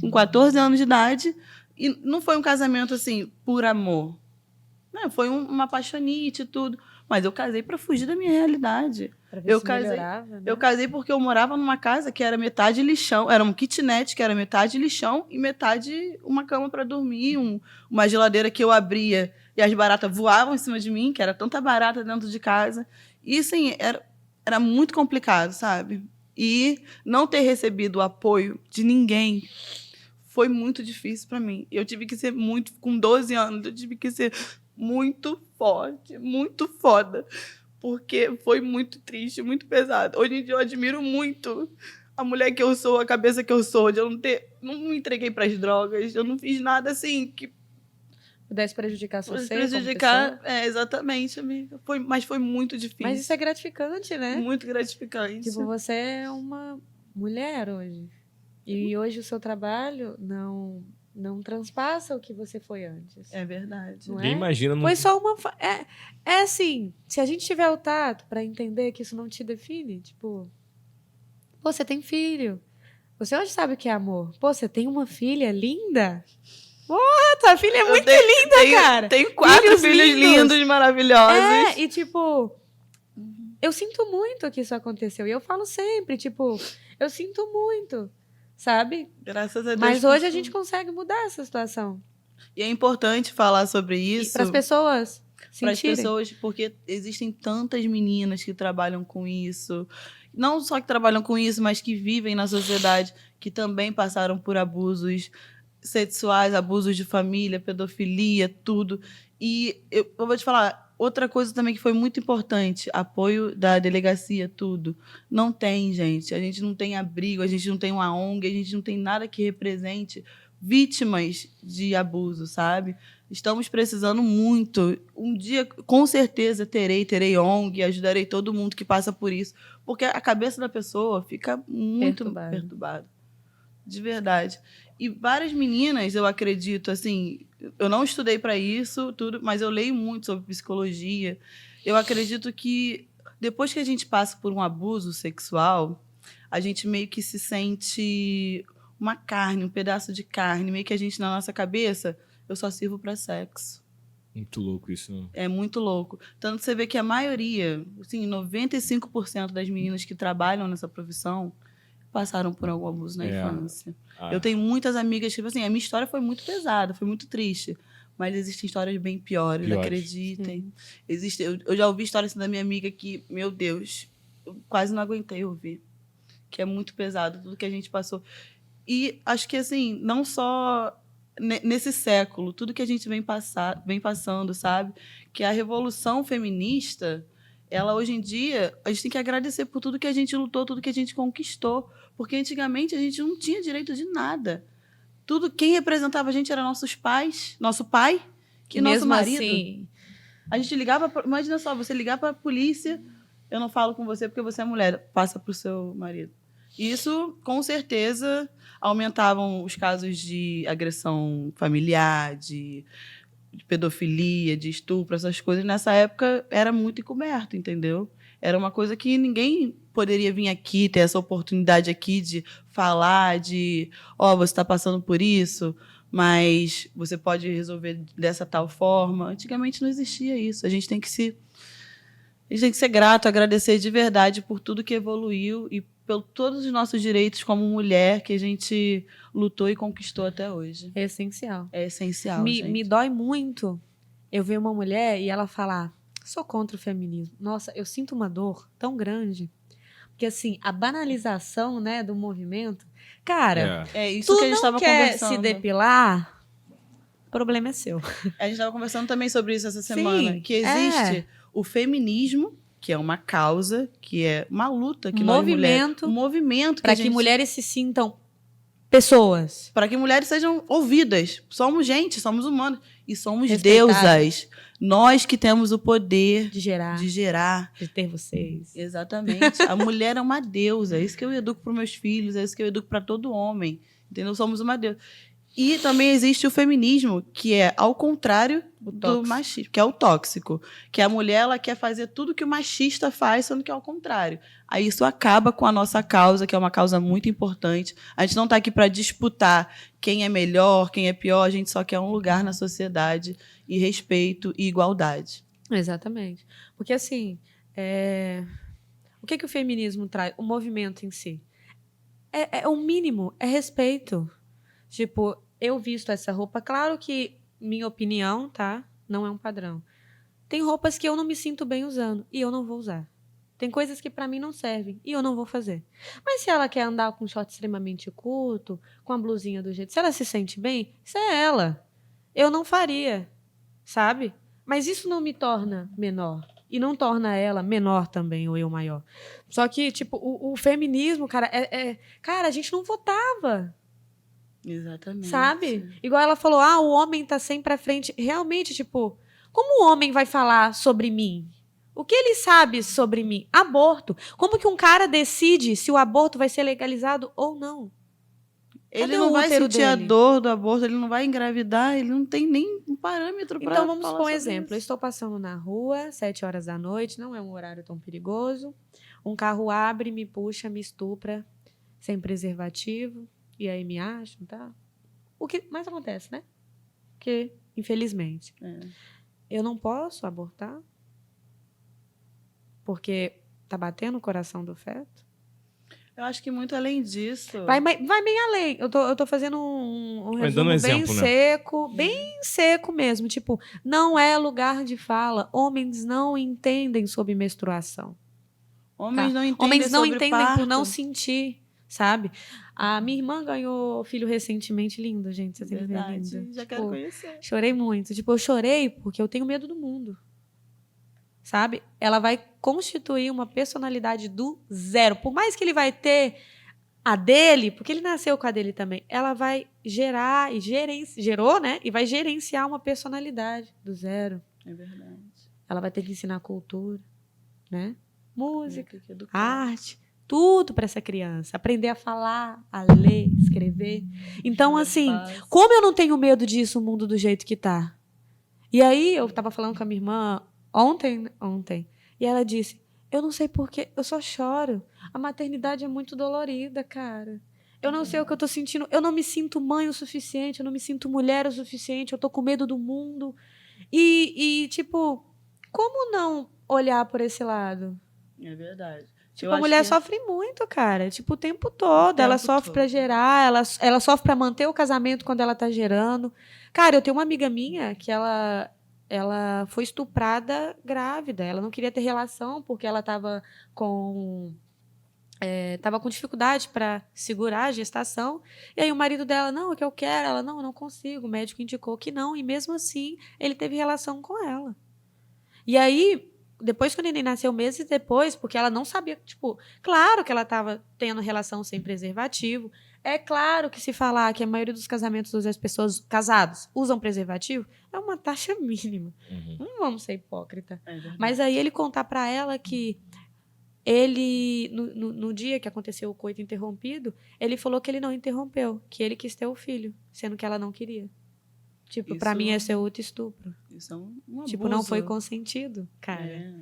com 14 anos de idade e não foi um casamento assim por amor. Não, foi uma apaixonite e tudo. Mas eu casei para fugir da minha realidade. Pra ver Eu se casei, melhorava, né? eu casei porque eu morava numa casa que era metade lixão. Era um kitnet que era metade lixão e metade uma cama para dormir, uma geladeira que eu abria e as baratas voavam em cima de mim, que era tanta barata dentro de casa. E, assim, era muito complicado, sabe? E não ter recebido o apoio de ninguém foi muito difícil para mim. Eu tive que ser muito... Com 12 anos, eu tive que ser muito forte, muito foda. Porque foi muito triste, muito pesado. Hoje em dia eu admiro muito a mulher que eu sou, a cabeça que eu sou, de eu não me entreguei para as drogas, eu não fiz nada assim que Pudesse prejudicar você prejudicar. como pessoa. Exatamente, amiga. Mas foi muito difícil. Mas isso é gratificante, né? Muito gratificante. Tipo, você é uma mulher hoje. E hoje o seu trabalho não transpassa o que você foi antes. É verdade. Não Ninguém é? imagina... Foi só uma... É assim, se a gente tiver o tato pra entender que isso não te define, tipo... Pô, você tem filho. Você hoje sabe o que é amor. Pô, você tem uma filha linda. Porra, tua filha é muito linda, cara. Tenho 4 filhos lindos, maravilhosos. E tipo... Eu sinto muito que isso aconteceu. E eu falo sempre, tipo... Eu sinto muito, sabe? Graças a Deus. Mas hoje a gente consegue mudar essa situação. E é importante falar sobre isso. Para as pessoas Para as sentirem. pessoas, porque existem tantas meninas que trabalham com isso. Não só que trabalham com isso, mas que vivem na sociedade, que também passaram por abusos sexuais, abusos de família, pedofilia, tudo. E eu vou te falar, outra coisa também que foi muito importante, apoio da delegacia, tudo. Não tem, gente. A gente não tem abrigo, a gente não tem uma ONG, a gente não tem nada que represente vítimas de abuso, sabe? Estamos precisando muito. Um dia, com certeza, terei ONG, ajudarei todo mundo que passa por isso, porque a cabeça da pessoa fica muito perturbada. De verdade. E várias meninas, eu acredito, assim, eu não estudei para isso, tudo, mas eu leio muito sobre psicologia. Eu acredito que depois que a gente passa por um abuso sexual, a gente meio que se sente uma carne, um pedaço de carne, meio que a gente, na nossa cabeça, eu só sirvo para sexo. Muito louco isso, né? É muito louco. Tanto você vê que a maioria, assim, 95% das meninas que trabalham nessa profissão passaram por algum abuso na infância. Eu tenho muitas amigas que, tipo assim, a minha história foi muito pesada, foi muito triste. Mas existem histórias bem piores. Acreditem. Eu já ouvi histórias assim, da minha amiga que, meu Deus, eu quase não aguentei ouvir. Que é muito pesado, tudo que a gente passou. E acho que, assim, não só nesse século, tudo que a gente vem passando, sabe? Que a revolução feminista, ela hoje em dia, a gente tem que agradecer por tudo que a gente lutou, tudo que a gente conquistou. Porque antigamente a gente não tinha direito de nada. Quem representava a gente era nossos pais, nosso pai e nosso marido. Assim... A gente ligava, imagina só, você ligar para a polícia, eu não falo com você porque você é mulher, passa para o seu marido. Isso, com certeza, aumentavam os casos de agressão familiar, de pedofilia, de estupro, essas coisas. Nessa época era muito encoberto, entendeu? Era uma coisa que ninguém poderia vir aqui, ter essa oportunidade aqui de falar, de, você está passando por isso, mas você pode resolver dessa tal forma. Antigamente não existia isso. A gente tem que ser grato, agradecer de verdade por tudo que evoluiu e por todos os nossos direitos como mulher que a gente lutou e conquistou até hoje. É essencial. É essencial, me dói muito eu ver uma mulher e ela falar: sou contra o feminismo. Nossa, eu sinto uma dor tão grande. Porque, assim, a banalização, né, do movimento... Cara, isso que a gente estava conversando. Se depilar, o problema é seu. A gente estava conversando também sobre isso essa semana. Sim, que existe o feminismo, que é uma causa, que é uma luta que nós mulheres... Um movimento. Para que mulheres se sintam pessoas. Para que mulheres sejam ouvidas. Somos gente, somos humanos. E somos Respeitadas. deusas. Nós que temos o poder De gerar, de gerar. de ter vocês. Exatamente. A mulher é uma deusa. É isso que eu educo para meus filhos, é isso que eu educo para todo homem. Entendeu? Somos uma deusa. E também existe o feminismo, que é ao contrário do tóxico. machismo, que é o tóxico. Que a mulher ela quer fazer tudo que o machista faz, sendo que é ao contrário. Aí isso acaba com a nossa causa, que é uma causa muito importante. A gente não está aqui para disputar quem é melhor, quem é pior, a gente só quer um lugar na sociedade e respeito e igualdade. Exatamente. Porque, assim, o que o feminismo traz? O movimento em si. É o mínimo, é respeito. Tipo, eu visto essa roupa, claro que minha opinião, tá? Não é um padrão. Tem roupas que eu não me sinto bem usando e eu não vou usar. Tem coisas que pra mim não servem e eu não vou fazer. Mas se ela quer andar com um short extremamente curto, com a blusinha do jeito, se ela se sente bem, isso é ela. Eu não faria, sabe? Mas isso não me torna menor. E não torna ela menor também, ou eu maior. Só que, tipo, o feminismo, cara, cara, a gente não votava. Exatamente. Sabe? Igual ela falou, o homem tá sempre à frente. Realmente, tipo, como o homem vai falar sobre mim? O que ele sabe sobre mim? Aborto. Como que um cara decide se o aborto vai ser legalizado ou não? Ele Cadê não o vai útero sentir a dele? dor do aborto, ele não vai engravidar, ele não tem nem um parâmetro para Então, vamos falar supor um sobre exemplo. Eu isso. estou passando na rua, 7 horas da noite, não é um horário tão perigoso. Um carro abre, me puxa, me estupra, sem preservativo, e aí me acham, tá? O que mais acontece, né? Porque, infelizmente, eu não posso abortar porque tá batendo o coração do feto. Eu acho que muito além disso. Vai bem além. Eu tô fazendo um Vai resumo dando um bem exemplo, né? seco, bem seco mesmo. Tipo, não é lugar de fala. Homens não entendem sobre menstruação. Homens não entendem Homens não sobre entendem por não parto. sentir, sabe? A minha irmã ganhou filho recentemente, lindo, gente. Você tem que ver, Verdade. lindo. Já Tipo, quero conhecer. chorei muito. Tipo, eu chorei porque eu tenho medo do mundo. Sabe? Ela vai constituir uma personalidade do zero. Por mais que ele vai ter a dele, porque ele nasceu com a dele também, ela vai gerar e gerou, né? E vai gerenciar uma personalidade do zero. É verdade. Ela vai ter que ensinar cultura, né? Música, Tem que educar. arte, tudo para essa criança. Aprender a falar, a ler, escrever. Então, assim, como eu não tenho medo disso, o mundo do jeito que tá? E aí, eu tava falando com a minha irmã ontem, e ela disse, eu não sei porquê, eu só choro. A maternidade é muito dolorida, cara. Eu não sei o que eu tô sentindo, eu não me sinto mãe o suficiente, eu não me sinto mulher o suficiente, eu tô com medo do mundo. E tipo, como não olhar por esse lado? É verdade. Tipo, a mulher sofre muito, cara. Tipo, o tempo todo. Ela sofre pra gerar, ela sofre pra manter o casamento quando ela tá gerando. Cara, eu tenho uma amiga minha que ela foi estuprada grávida. Ela não queria ter relação porque ela tava com dificuldade para segurar a gestação. E aí o marido dela, não, é que eu quero. Ela, não, eu não consigo. O médico indicou que não. E mesmo assim, ele teve relação com ela. E aí, depois que o neném nasceu, meses depois, porque ela não sabia, tipo, claro que ela estava tendo relação sem preservativo. É claro que se falar que a maioria dos casamentos das pessoas casadas usam preservativo, é uma taxa mínima. Não vamos ser hipócrita. Mas aí ele contar para ela que ele, no dia que aconteceu o coito interrompido, ele falou que ele não interrompeu, que ele quis ter o filho, sendo que ela não queria. Tipo, pra mim esse é outro estupro. Isso é um abuso. Tipo, não foi consentido, cara.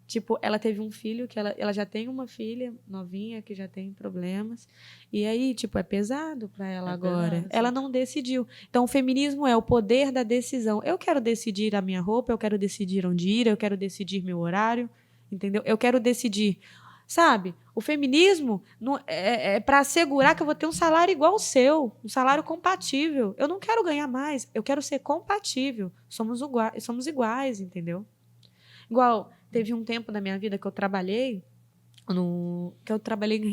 Tipo, ela teve um filho, que ela já tem uma filha novinha, que já tem problemas. E aí, tipo, é pesado pra ela agora. Ela não decidiu. Então, o feminismo é o poder da decisão. Eu quero decidir a minha roupa, eu quero decidir onde ir, eu quero decidir meu horário, entendeu? Eu quero decidir... Sabe? O feminismo é para assegurar que eu vou ter um salário igual ao seu, um salário compatível. Eu não quero ganhar mais, eu quero ser compatível. Somos iguais, entendeu? Igual, teve um tempo da minha vida que eu trabalhei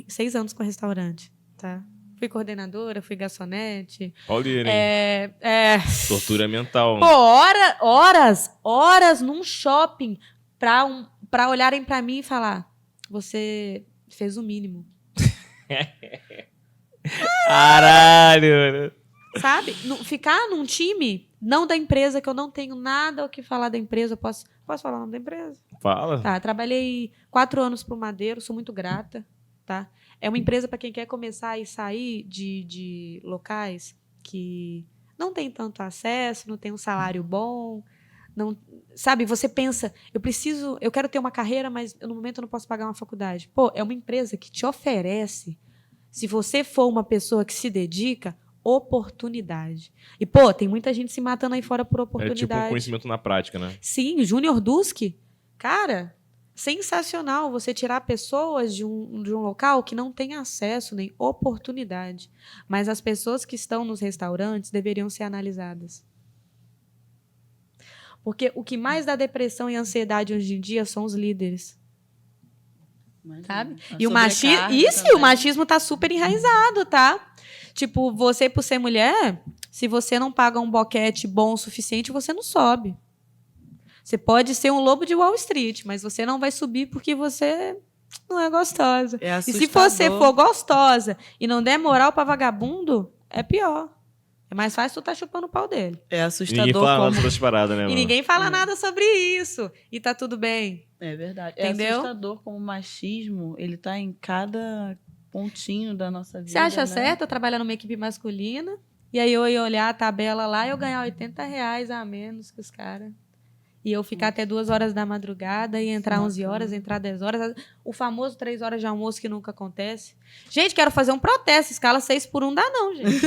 6 anos com restaurante, tá? Fui coordenadora, fui garçonete. Pauleira, hein? Tortura mental. Pô, horas num shopping pra olharem pra mim e falar: você fez o mínimo. Caralho! Sabe? Ficar num time, não da empresa, que eu não tenho nada o que falar da empresa. Posso falar o nome da empresa? Fala. Tá, trabalhei 4 anos para o Madeiro, sou muito grata, tá? É uma empresa para quem quer começar e sair de locais que não tem tanto acesso, não tem um salário bom, não, sabe? Você pensa, eu quero ter uma carreira, mas no momento eu não posso pagar uma faculdade. Pô, é uma empresa que te oferece, se você for uma pessoa que se dedica, oportunidade. E, pô, tem muita gente se matando aí fora por oportunidade. É tipo um conhecimento na prática, né? Sim, Júnior Duski, cara, sensacional você tirar pessoas de um local que não tem acesso nem oportunidade. Mas as pessoas que estão nos restaurantes deveriam ser analisadas. Porque o que mais dá depressão e ansiedade hoje em dia são os líderes. Imagina. Sabe? A E o machismo. sobrecarga Isso, também. o machismo tá super enraizado, tá? Tipo, você, por ser mulher, se você não paga um boquete bom o suficiente, você não sobe. Você pode ser um lobo de Wall Street, mas você não vai subir porque você não é gostosa. É E se assustador. você for gostosa e não der moral pra vagabundo, é pior. É mais fácil tu tá chupando o pau dele. É Ninguém assustador fala nada como... sobre essas paradas, né, E mano? ninguém fala nada sobre isso. E tá tudo bem. É verdade. Entendeu? É assustador como o machismo, ele tá em cada pontinho da nossa vida. Você acha né? certo eu trabalhar numa equipe masculina e aí eu ia olhar a tabela lá e eu ganhar R$80 a menos que os caras. E eu ficar até 2 horas da madrugada e entrar 11 horas, entrar 10 horas. O famoso 3 horas de almoço que nunca acontece. Gente, quero fazer um protesto. Escala 6x1 dá não, gente.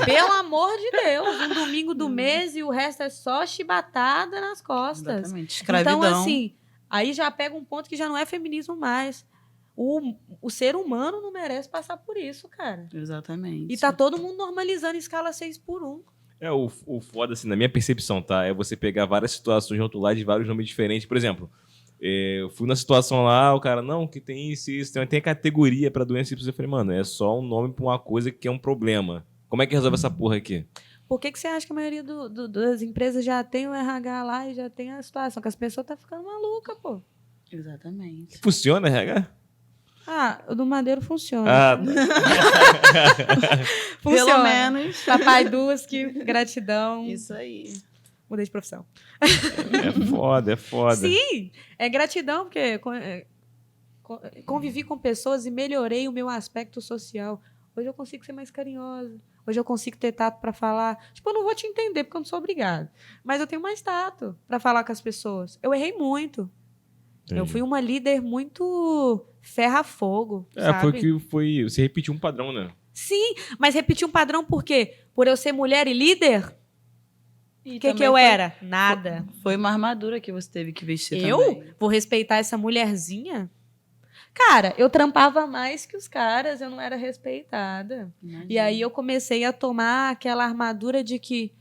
Pelo amor de Deus. Um domingo do mês e o resto é só chibatada nas costas. Exatamente. Escravidão. Então, assim, aí já pega um ponto que já não é feminismo mais. O ser humano não merece passar por isso, cara. Exatamente. E tá todo mundo normalizando escala 6x1. É, o foda, assim, na minha percepção, tá? É você pegar várias situações de outro lado de vários nomes diferentes. Por exemplo, eu fui na situação lá, o cara, não, que tem isso, tem categoria pra doença. Eu falei, mano, é só um nome pra uma coisa que é um problema. Como é que resolve essa porra aqui? Por que você acha que a maioria das empresas já tem o RH lá e já tem a situação? Que as pessoas estão ficando malucas, pô. Exatamente. Funciona, RH? Ah, o do Madeiro funciona. Ah, Funciona. Pelo menos. Papai Duski, gratidão. Isso aí. Mudei de profissão. é foda, é foda. Sim, é gratidão, porque convivi com pessoas e melhorei o meu aspecto social. Hoje eu consigo ser mais carinhosa. Hoje eu consigo ter tato para falar. Tipo, eu não vou te entender, porque eu não sou obrigada. Mas eu tenho mais tato para falar com as pessoas. Eu errei muito. Entendi. Eu fui uma líder muito ferra-fogo, sabe? Foi que foi. Você repetiu um padrão, né? Sim, mas repetir um padrão por quê? Por eu ser mulher e líder? E O que também eu foi- era? Nada. Foi uma armadura que você teve que vestir Eu também. vou respeitar essa mulherzinha? Cara, eu trampava mais que os caras, eu não era respeitada. Imagina. E aí eu comecei a tomar aquela armadura de que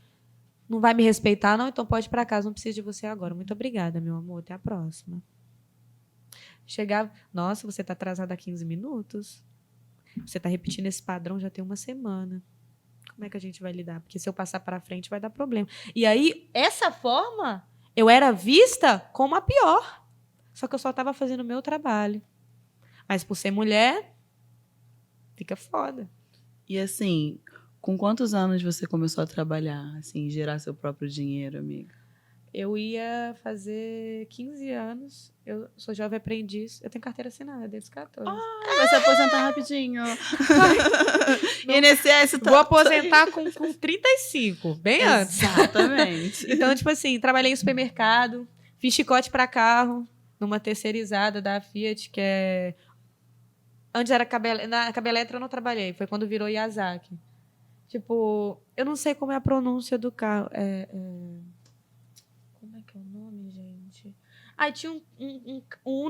não vai me respeitar, não, então pode ir pra casa, não preciso de você agora. Muito obrigada, meu amor, até a próxima. Chegava, nossa, você tá atrasada há 15 minutos? Você tá repetindo esse padrão já tem uma semana. Como é que a gente vai lidar? Porque se eu passar pra frente vai dar problema. E aí, essa forma, eu era vista como a pior. Só que eu só tava fazendo o meu trabalho. Mas por ser mulher, fica foda. E assim, com quantos anos você começou a trabalhar, assim, gerar seu próprio dinheiro, amiga? Eu ia fazer 15 anos. Eu sou jovem aprendiz. Eu tenho carteira assinada desde os 14. Vai se aposentar rapidinho. INSS tá... Vou aposentar com 35, bem antes. Exatamente. Então, tipo assim, trabalhei em supermercado, fiz chicote para carro, numa terceirizada da Fiat, que é... Antes era na Cabeletra eu não trabalhei, foi quando virou Yazaki. Tipo, eu não sei como é a pronúncia do carro. Como é que é o nome, gente? Ah, tinha um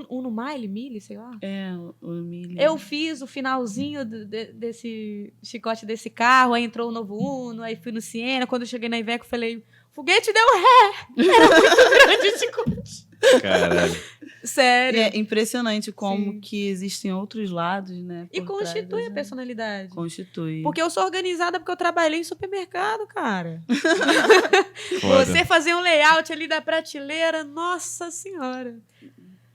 Uno Mille, sei lá. É, o milho. Eu fiz o finalzinho desse chicote desse carro, aí entrou o novo Uno, aí fui no Siena. Quando eu cheguei na Iveco, falei, foguete deu ré! Era muito grande o chicote. Caralho. Sério. É impressionante como Sim. que existem outros lados, né? E por trás constitui das- a personalidade. Constitui. Porque eu sou organizada porque eu trabalhei em supermercado, cara. Foda. Você fazer um layout ali da prateleira, nossa senhora.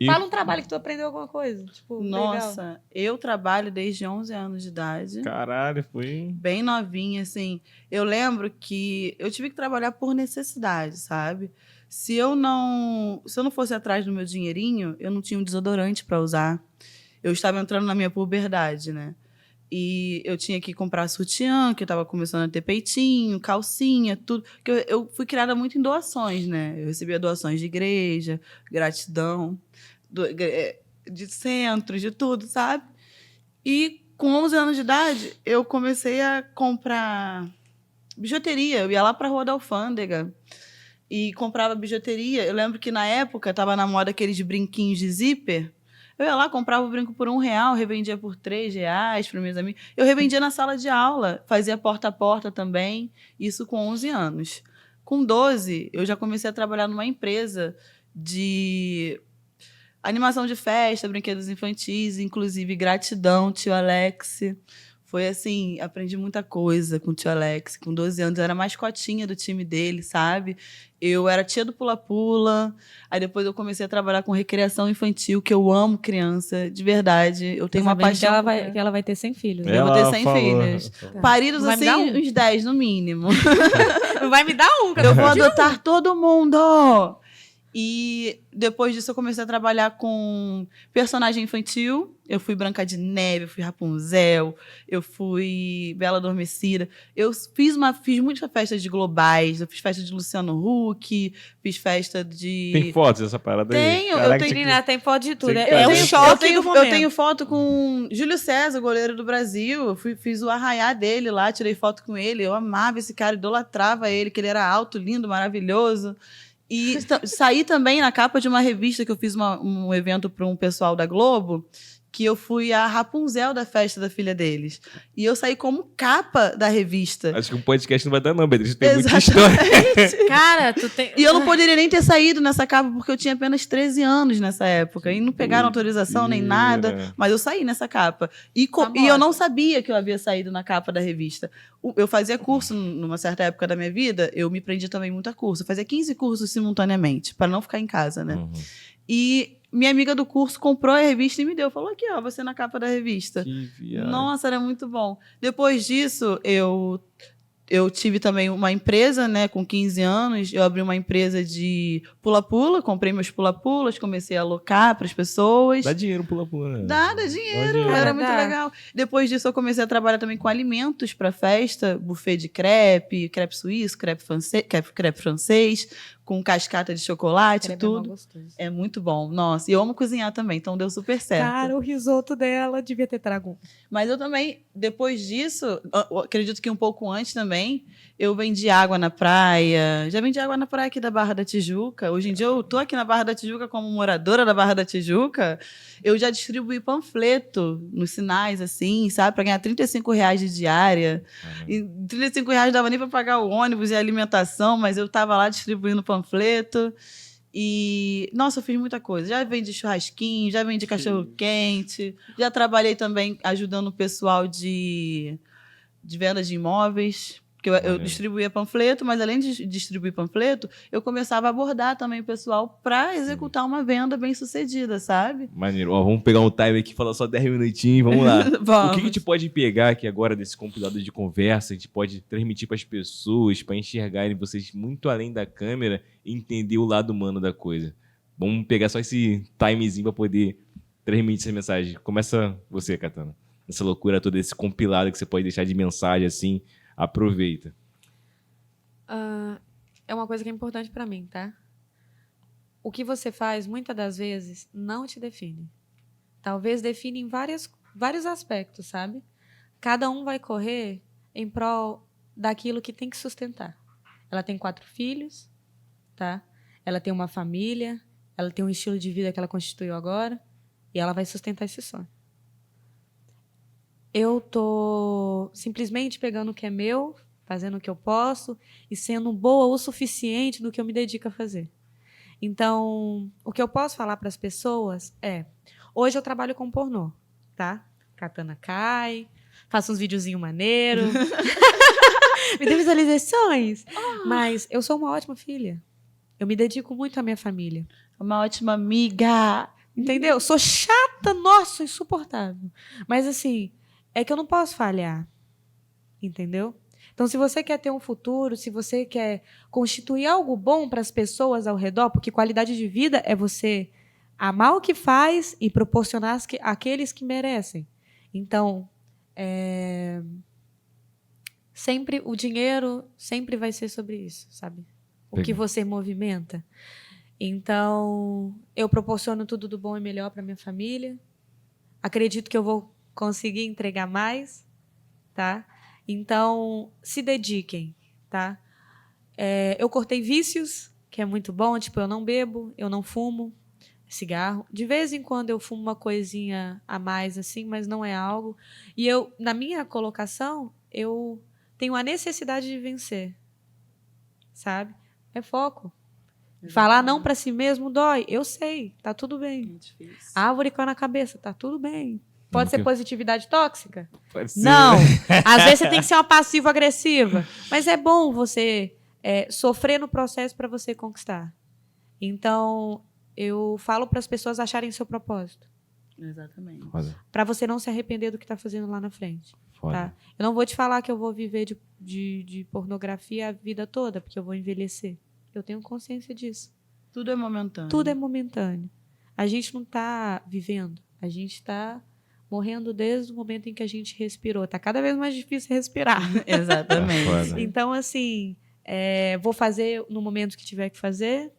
Fala um trabalho que tu aprendeu alguma coisa. Tipo, legal. Nossa, eu trabalho desde 11 anos de idade. Caralho, foi... Bem novinha, assim. Eu lembro que eu tive que trabalhar por necessidade, sabe? Se eu não fosse atrás do meu dinheirinho, eu não tinha um desodorante para usar. Eu estava entrando na minha puberdade, né? E eu tinha que comprar sutiã, que eu estava começando a ter peitinho, calcinha, tudo. Porque eu fui criada muito em doações, né? Eu recebia doações de igreja, gratidão, de centros, de tudo, sabe? E com 11 anos de idade, eu comecei a comprar bijuteria. Eu ia lá para a Rua da Alfândega e comprava bijuteria. Eu lembro que, na época, estava na moda aqueles brinquinhos de zíper. Eu ia lá, comprava o brinco por R$1, revendia por R$3 para meus amigos. Eu revendia na sala de aula, fazia porta a porta também, isso com 11 anos. Com 12, eu já comecei a trabalhar numa empresa de animação de festa, brinquedos infantis, inclusive gratidão, tio Alex. Foi assim, aprendi muita coisa com o tio Alex. Com 12 anos, eu era mascotinha do time dele, sabe? Eu era tia do pula-pula. Aí depois eu comecei a trabalhar com recreação infantil, que eu amo criança, de verdade. Eu tenho uma paixão. Que ela vai ter 100 filhos. Eu vou ter 100 filhos. Tá. Paridos Vai me assim, dar um? uns 10 no mínimo. Não vai me dar um, cara. Eu vou adotar todo mundo! E depois disso eu comecei a trabalhar com personagem infantil. Eu fui Branca de Neve, eu fui Rapunzel, eu fui Bela Adormecida. Eu fiz muitas festas de globais. Eu fiz festa de Luciano Huck, fiz festa de... Tem fotos dessa parada aí? Tenho, Caraca, eu tenho- Menina, tem foto de tudo. Tem É um que- choque do momento. Eu tenho foto com Júlio César, goleiro do Brasil. Eu fiz o arraiá dele lá, tirei foto com ele. Eu amava esse cara, idolatrava ele, que ele era alto, lindo, maravilhoso. E saí também na capa de uma revista que eu fiz um evento para um pessoal da Globo, que eu fui a Rapunzel da festa da filha deles. E eu saí como capa da revista. Acho que um podcast não vai dar não, Beatriz. Tem muita história. Exatamente. Cara, tu tem... E eu não poderia nem ter saído nessa capa, porque eu tinha apenas 13 anos nessa época. E não pegaram autorização nem nada, mas eu saí nessa capa. E eu não sabia que eu havia saído na capa da revista. Eu fazia curso numa certa época da minha vida, eu me prendi também muito a curso. Eu fazia 15 cursos simultaneamente, para não ficar em casa, né? Uhum. E minha amiga do curso comprou a revista e me deu. Falou aqui, ó, você na capa da revista. Que viagem. Nossa, era muito bom. Depois disso, eu tive também uma empresa, né? Com 15 anos, eu abri uma empresa de pula-pula, comprei meus pula-pulas, comecei a alocar para as pessoas. Dá dinheiro pula-pula, né? Dá dinheiro, Dá era dinheiro. muito Dá. legal. Depois disso, eu comecei a trabalhar também com alimentos para festa, buffet de crepe, crepe suíço, crepe francês, com cascata de chocolate, tudo. É muito bom. Nossa, e eu amo cozinhar também, então deu super certo. Cara, o risoto dela devia ter trago. Mas eu também, depois disso, eu acredito que um pouco antes também, eu vendi água na praia. Já vendi água na praia aqui da Barra da Tijuca. Hoje em dia eu tô aqui na Barra da Tijuca como moradora da Barra da Tijuca. Eu já distribuí panfleto nos sinais, assim, sabe? Para ganhar R$35 de diária. E R$35 não dava nem para pagar o ônibus e a alimentação, mas eu estava lá distribuindo panfleto. E, nossa, eu fiz muita coisa. Já vendi churrasquinho, já vendi cachorro-quente, já trabalhei também ajudando o pessoal de venda de imóveis. Porque eu distribuía panfleto, mas além de distribuir panfleto, eu começava a abordar também o pessoal para executar uma venda bem sucedida, sabe? Maneiro. Ó, vamos pegar um time aqui, falar só 10 minutinhos, vamos lá. Vamos. O que a gente pode pegar aqui agora desse compilado de conversa, a gente pode transmitir para as pessoas, para enxergarem vocês muito além da câmera e entender o lado humano da coisa? Vamos pegar só esse timezinho para poder transmitir essa mensagem. Começa você, Katana. Essa loucura toda, esse compilado que você pode deixar de mensagem assim. Aproveita. É uma coisa que é importante pra mim, tá? O que você faz, muitas das vezes, não te define. Talvez define em vários aspectos, sabe? Cada um vai correr em prol daquilo que tem que sustentar. Ela tem 4 filhos, tá? Ela tem uma família, ela tem um estilo de vida que ela constituiu agora e ela vai sustentar esse sonho. Eu tô simplesmente pegando o que é meu, fazendo o que eu posso e sendo boa o suficiente no que eu me dedico a fazer. Então, o que eu posso falar para as pessoas é... Hoje eu trabalho com pornô, tá? Katana cai, faço uns videozinhos maneiros, me dê visualizações. Mas eu sou uma ótima filha. Eu me dedico muito à minha família. Uma ótima amiga. Entendeu? Sou chata, nossa, insuportável. Mas assim, é que eu não posso falhar. Entendeu? Então, se você quer ter um futuro, se você quer constituir algo bom para as pessoas ao redor, porque qualidade de vida é você amar o que faz e proporcionar àqueles que merecem. Então, sempre o dinheiro sempre vai ser sobre isso, sabe? O que você movimenta. Então, eu proporciono tudo do bom e melhor para minha família. Acredito que eu vou conseguir entregar mais, tá? Então, se dediquem, tá? Eu cortei vícios, que é muito bom. Tipo, eu não bebo, eu não fumo cigarro. De vez em quando eu fumo uma coisinha a mais, assim, mas não é algo. E eu, na minha colocação, eu tenho a necessidade de vencer, sabe? É foco. Falar não para si mesmo dói. Eu sei, tá tudo bem. É difícil. Árvore cai na cabeça, tá tudo bem. Pode ser positividade tóxica? Pode ser. Não. Às vezes você tem que ser uma passiva-agressiva. Mas é bom você sofrer no processo para você conquistar. Então, eu falo para as pessoas acharem seu propósito. Exatamente. Para você não se arrepender do que está fazendo lá na frente. Foda. Tá? Eu não vou te falar que eu vou viver de pornografia a vida toda, porque eu vou envelhecer. Eu tenho consciência disso. Tudo é momentâneo. Tudo é momentâneo. A gente não está vivendo. A gente está morrendo desde o momento em que a gente respirou. Está cada vez mais difícil respirar. Exatamente. Então, assim, vou fazer no momento que tiver que fazer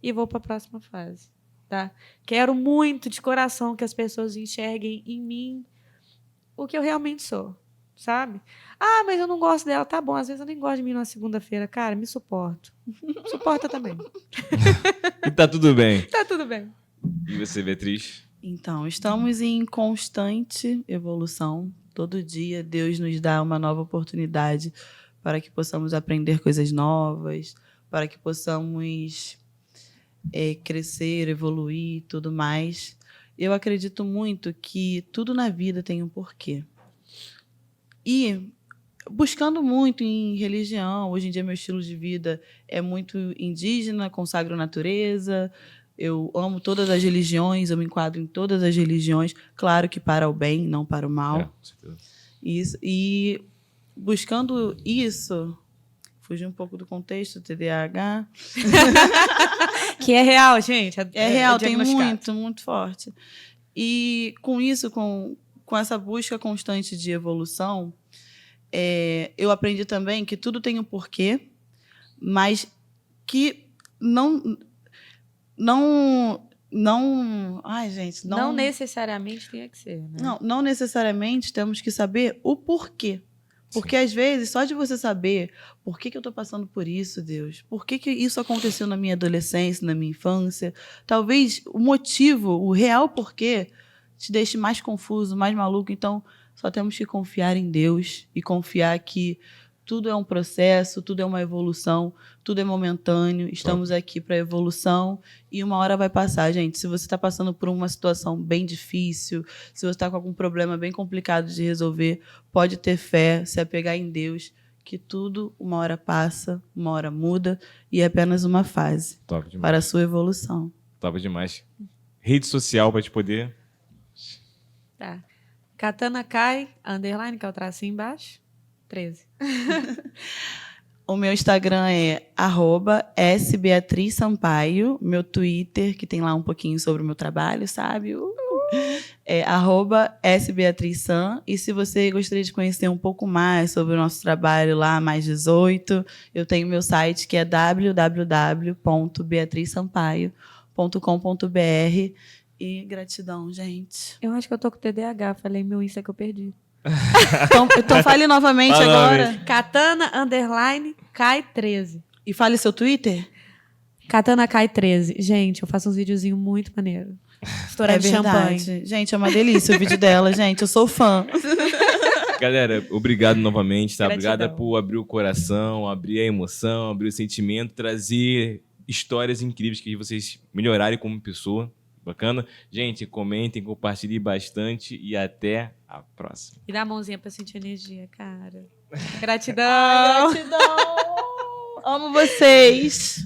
e vou para a próxima fase. Tá? Quero muito, de coração, que as pessoas enxerguem em mim o que eu realmente sou. Sabe? Ah, mas eu não gosto dela. Tá bom, às vezes eu nem gosto de mim na segunda-feira. Cara, me suporto. Suporta também. E tá tudo bem. Tá tudo bem. E você, Beatriz? Então, estamos em constante evolução. Todo dia Deus nos dá uma nova oportunidade para que possamos aprender coisas novas, para que possamos crescer, evoluir e tudo mais. Eu acredito muito que tudo na vida tem um porquê. E buscando muito em religião, hoje em dia meu estilo de vida é muito indígena, consagro natureza. Eu amo todas as religiões, eu me enquadro em todas as religiões, claro que para o bem, não para o mal. Com certeza. Isso, e buscando isso, fugir um pouco do contexto, TDAH. Que é real, gente. É real, tem muito forte. E com isso, com essa busca constante de evolução, eu aprendi também que tudo tem um porquê, mas que não necessariamente tem que ser, né? Não necessariamente temos que saber o porquê. Porque, às vezes, só de você saber por que eu estou passando por isso, Deus, por que isso aconteceu na minha adolescência, na minha infância, talvez o motivo, o real porquê, te deixe mais confuso, mais maluco. Então, só temos que confiar em Deus e confiar que tudo é um processo, tudo é uma evolução, tudo é momentâneo. Estamos aqui para evolução e uma hora vai passar, gente. Se você está passando por uma situação bem difícil, se você está com algum problema bem complicado de resolver, pode ter fé, se apegar em Deus, que tudo uma hora passa, uma hora muda e é apenas uma fase para a sua evolução. Top demais. Rede social para te poder... Tá. Katana Kai, _ que é o tracinho embaixo. 13. O meu Instagram é @sbeatrizsampaio. Meu Twitter, que tem lá um pouquinho sobre o meu trabalho, sabe? É @sbeatrizsan. E se você gostaria de conhecer um pouco mais sobre o nosso trabalho lá, mais 18, eu tenho meu site que é www.beatrizsampaio.com.br. E gratidão, gente. Eu acho que eu tô com TDAH. Falei meu Insta que eu perdi. Então fale novamente agora. Katana _ Kai 13. E fale seu Twitter. Katana Kai 13. Gente, eu faço uns videozinhos muito maneiros. Estourando champanhe. Gente, é uma delícia o vídeo dela, gente. Eu sou fã. Galera, obrigado novamente, tá? Gratidão. Obrigada por abrir o coração, abrir a emoção, abrir o sentimento, trazer histórias incríveis que vocês melhorarem como pessoa. Bacana? Gente, comentem, compartilhem bastante e até a próxima. E dá a mãozinha pra sentir energia, cara. Gratidão. Gratidão. Amo vocês.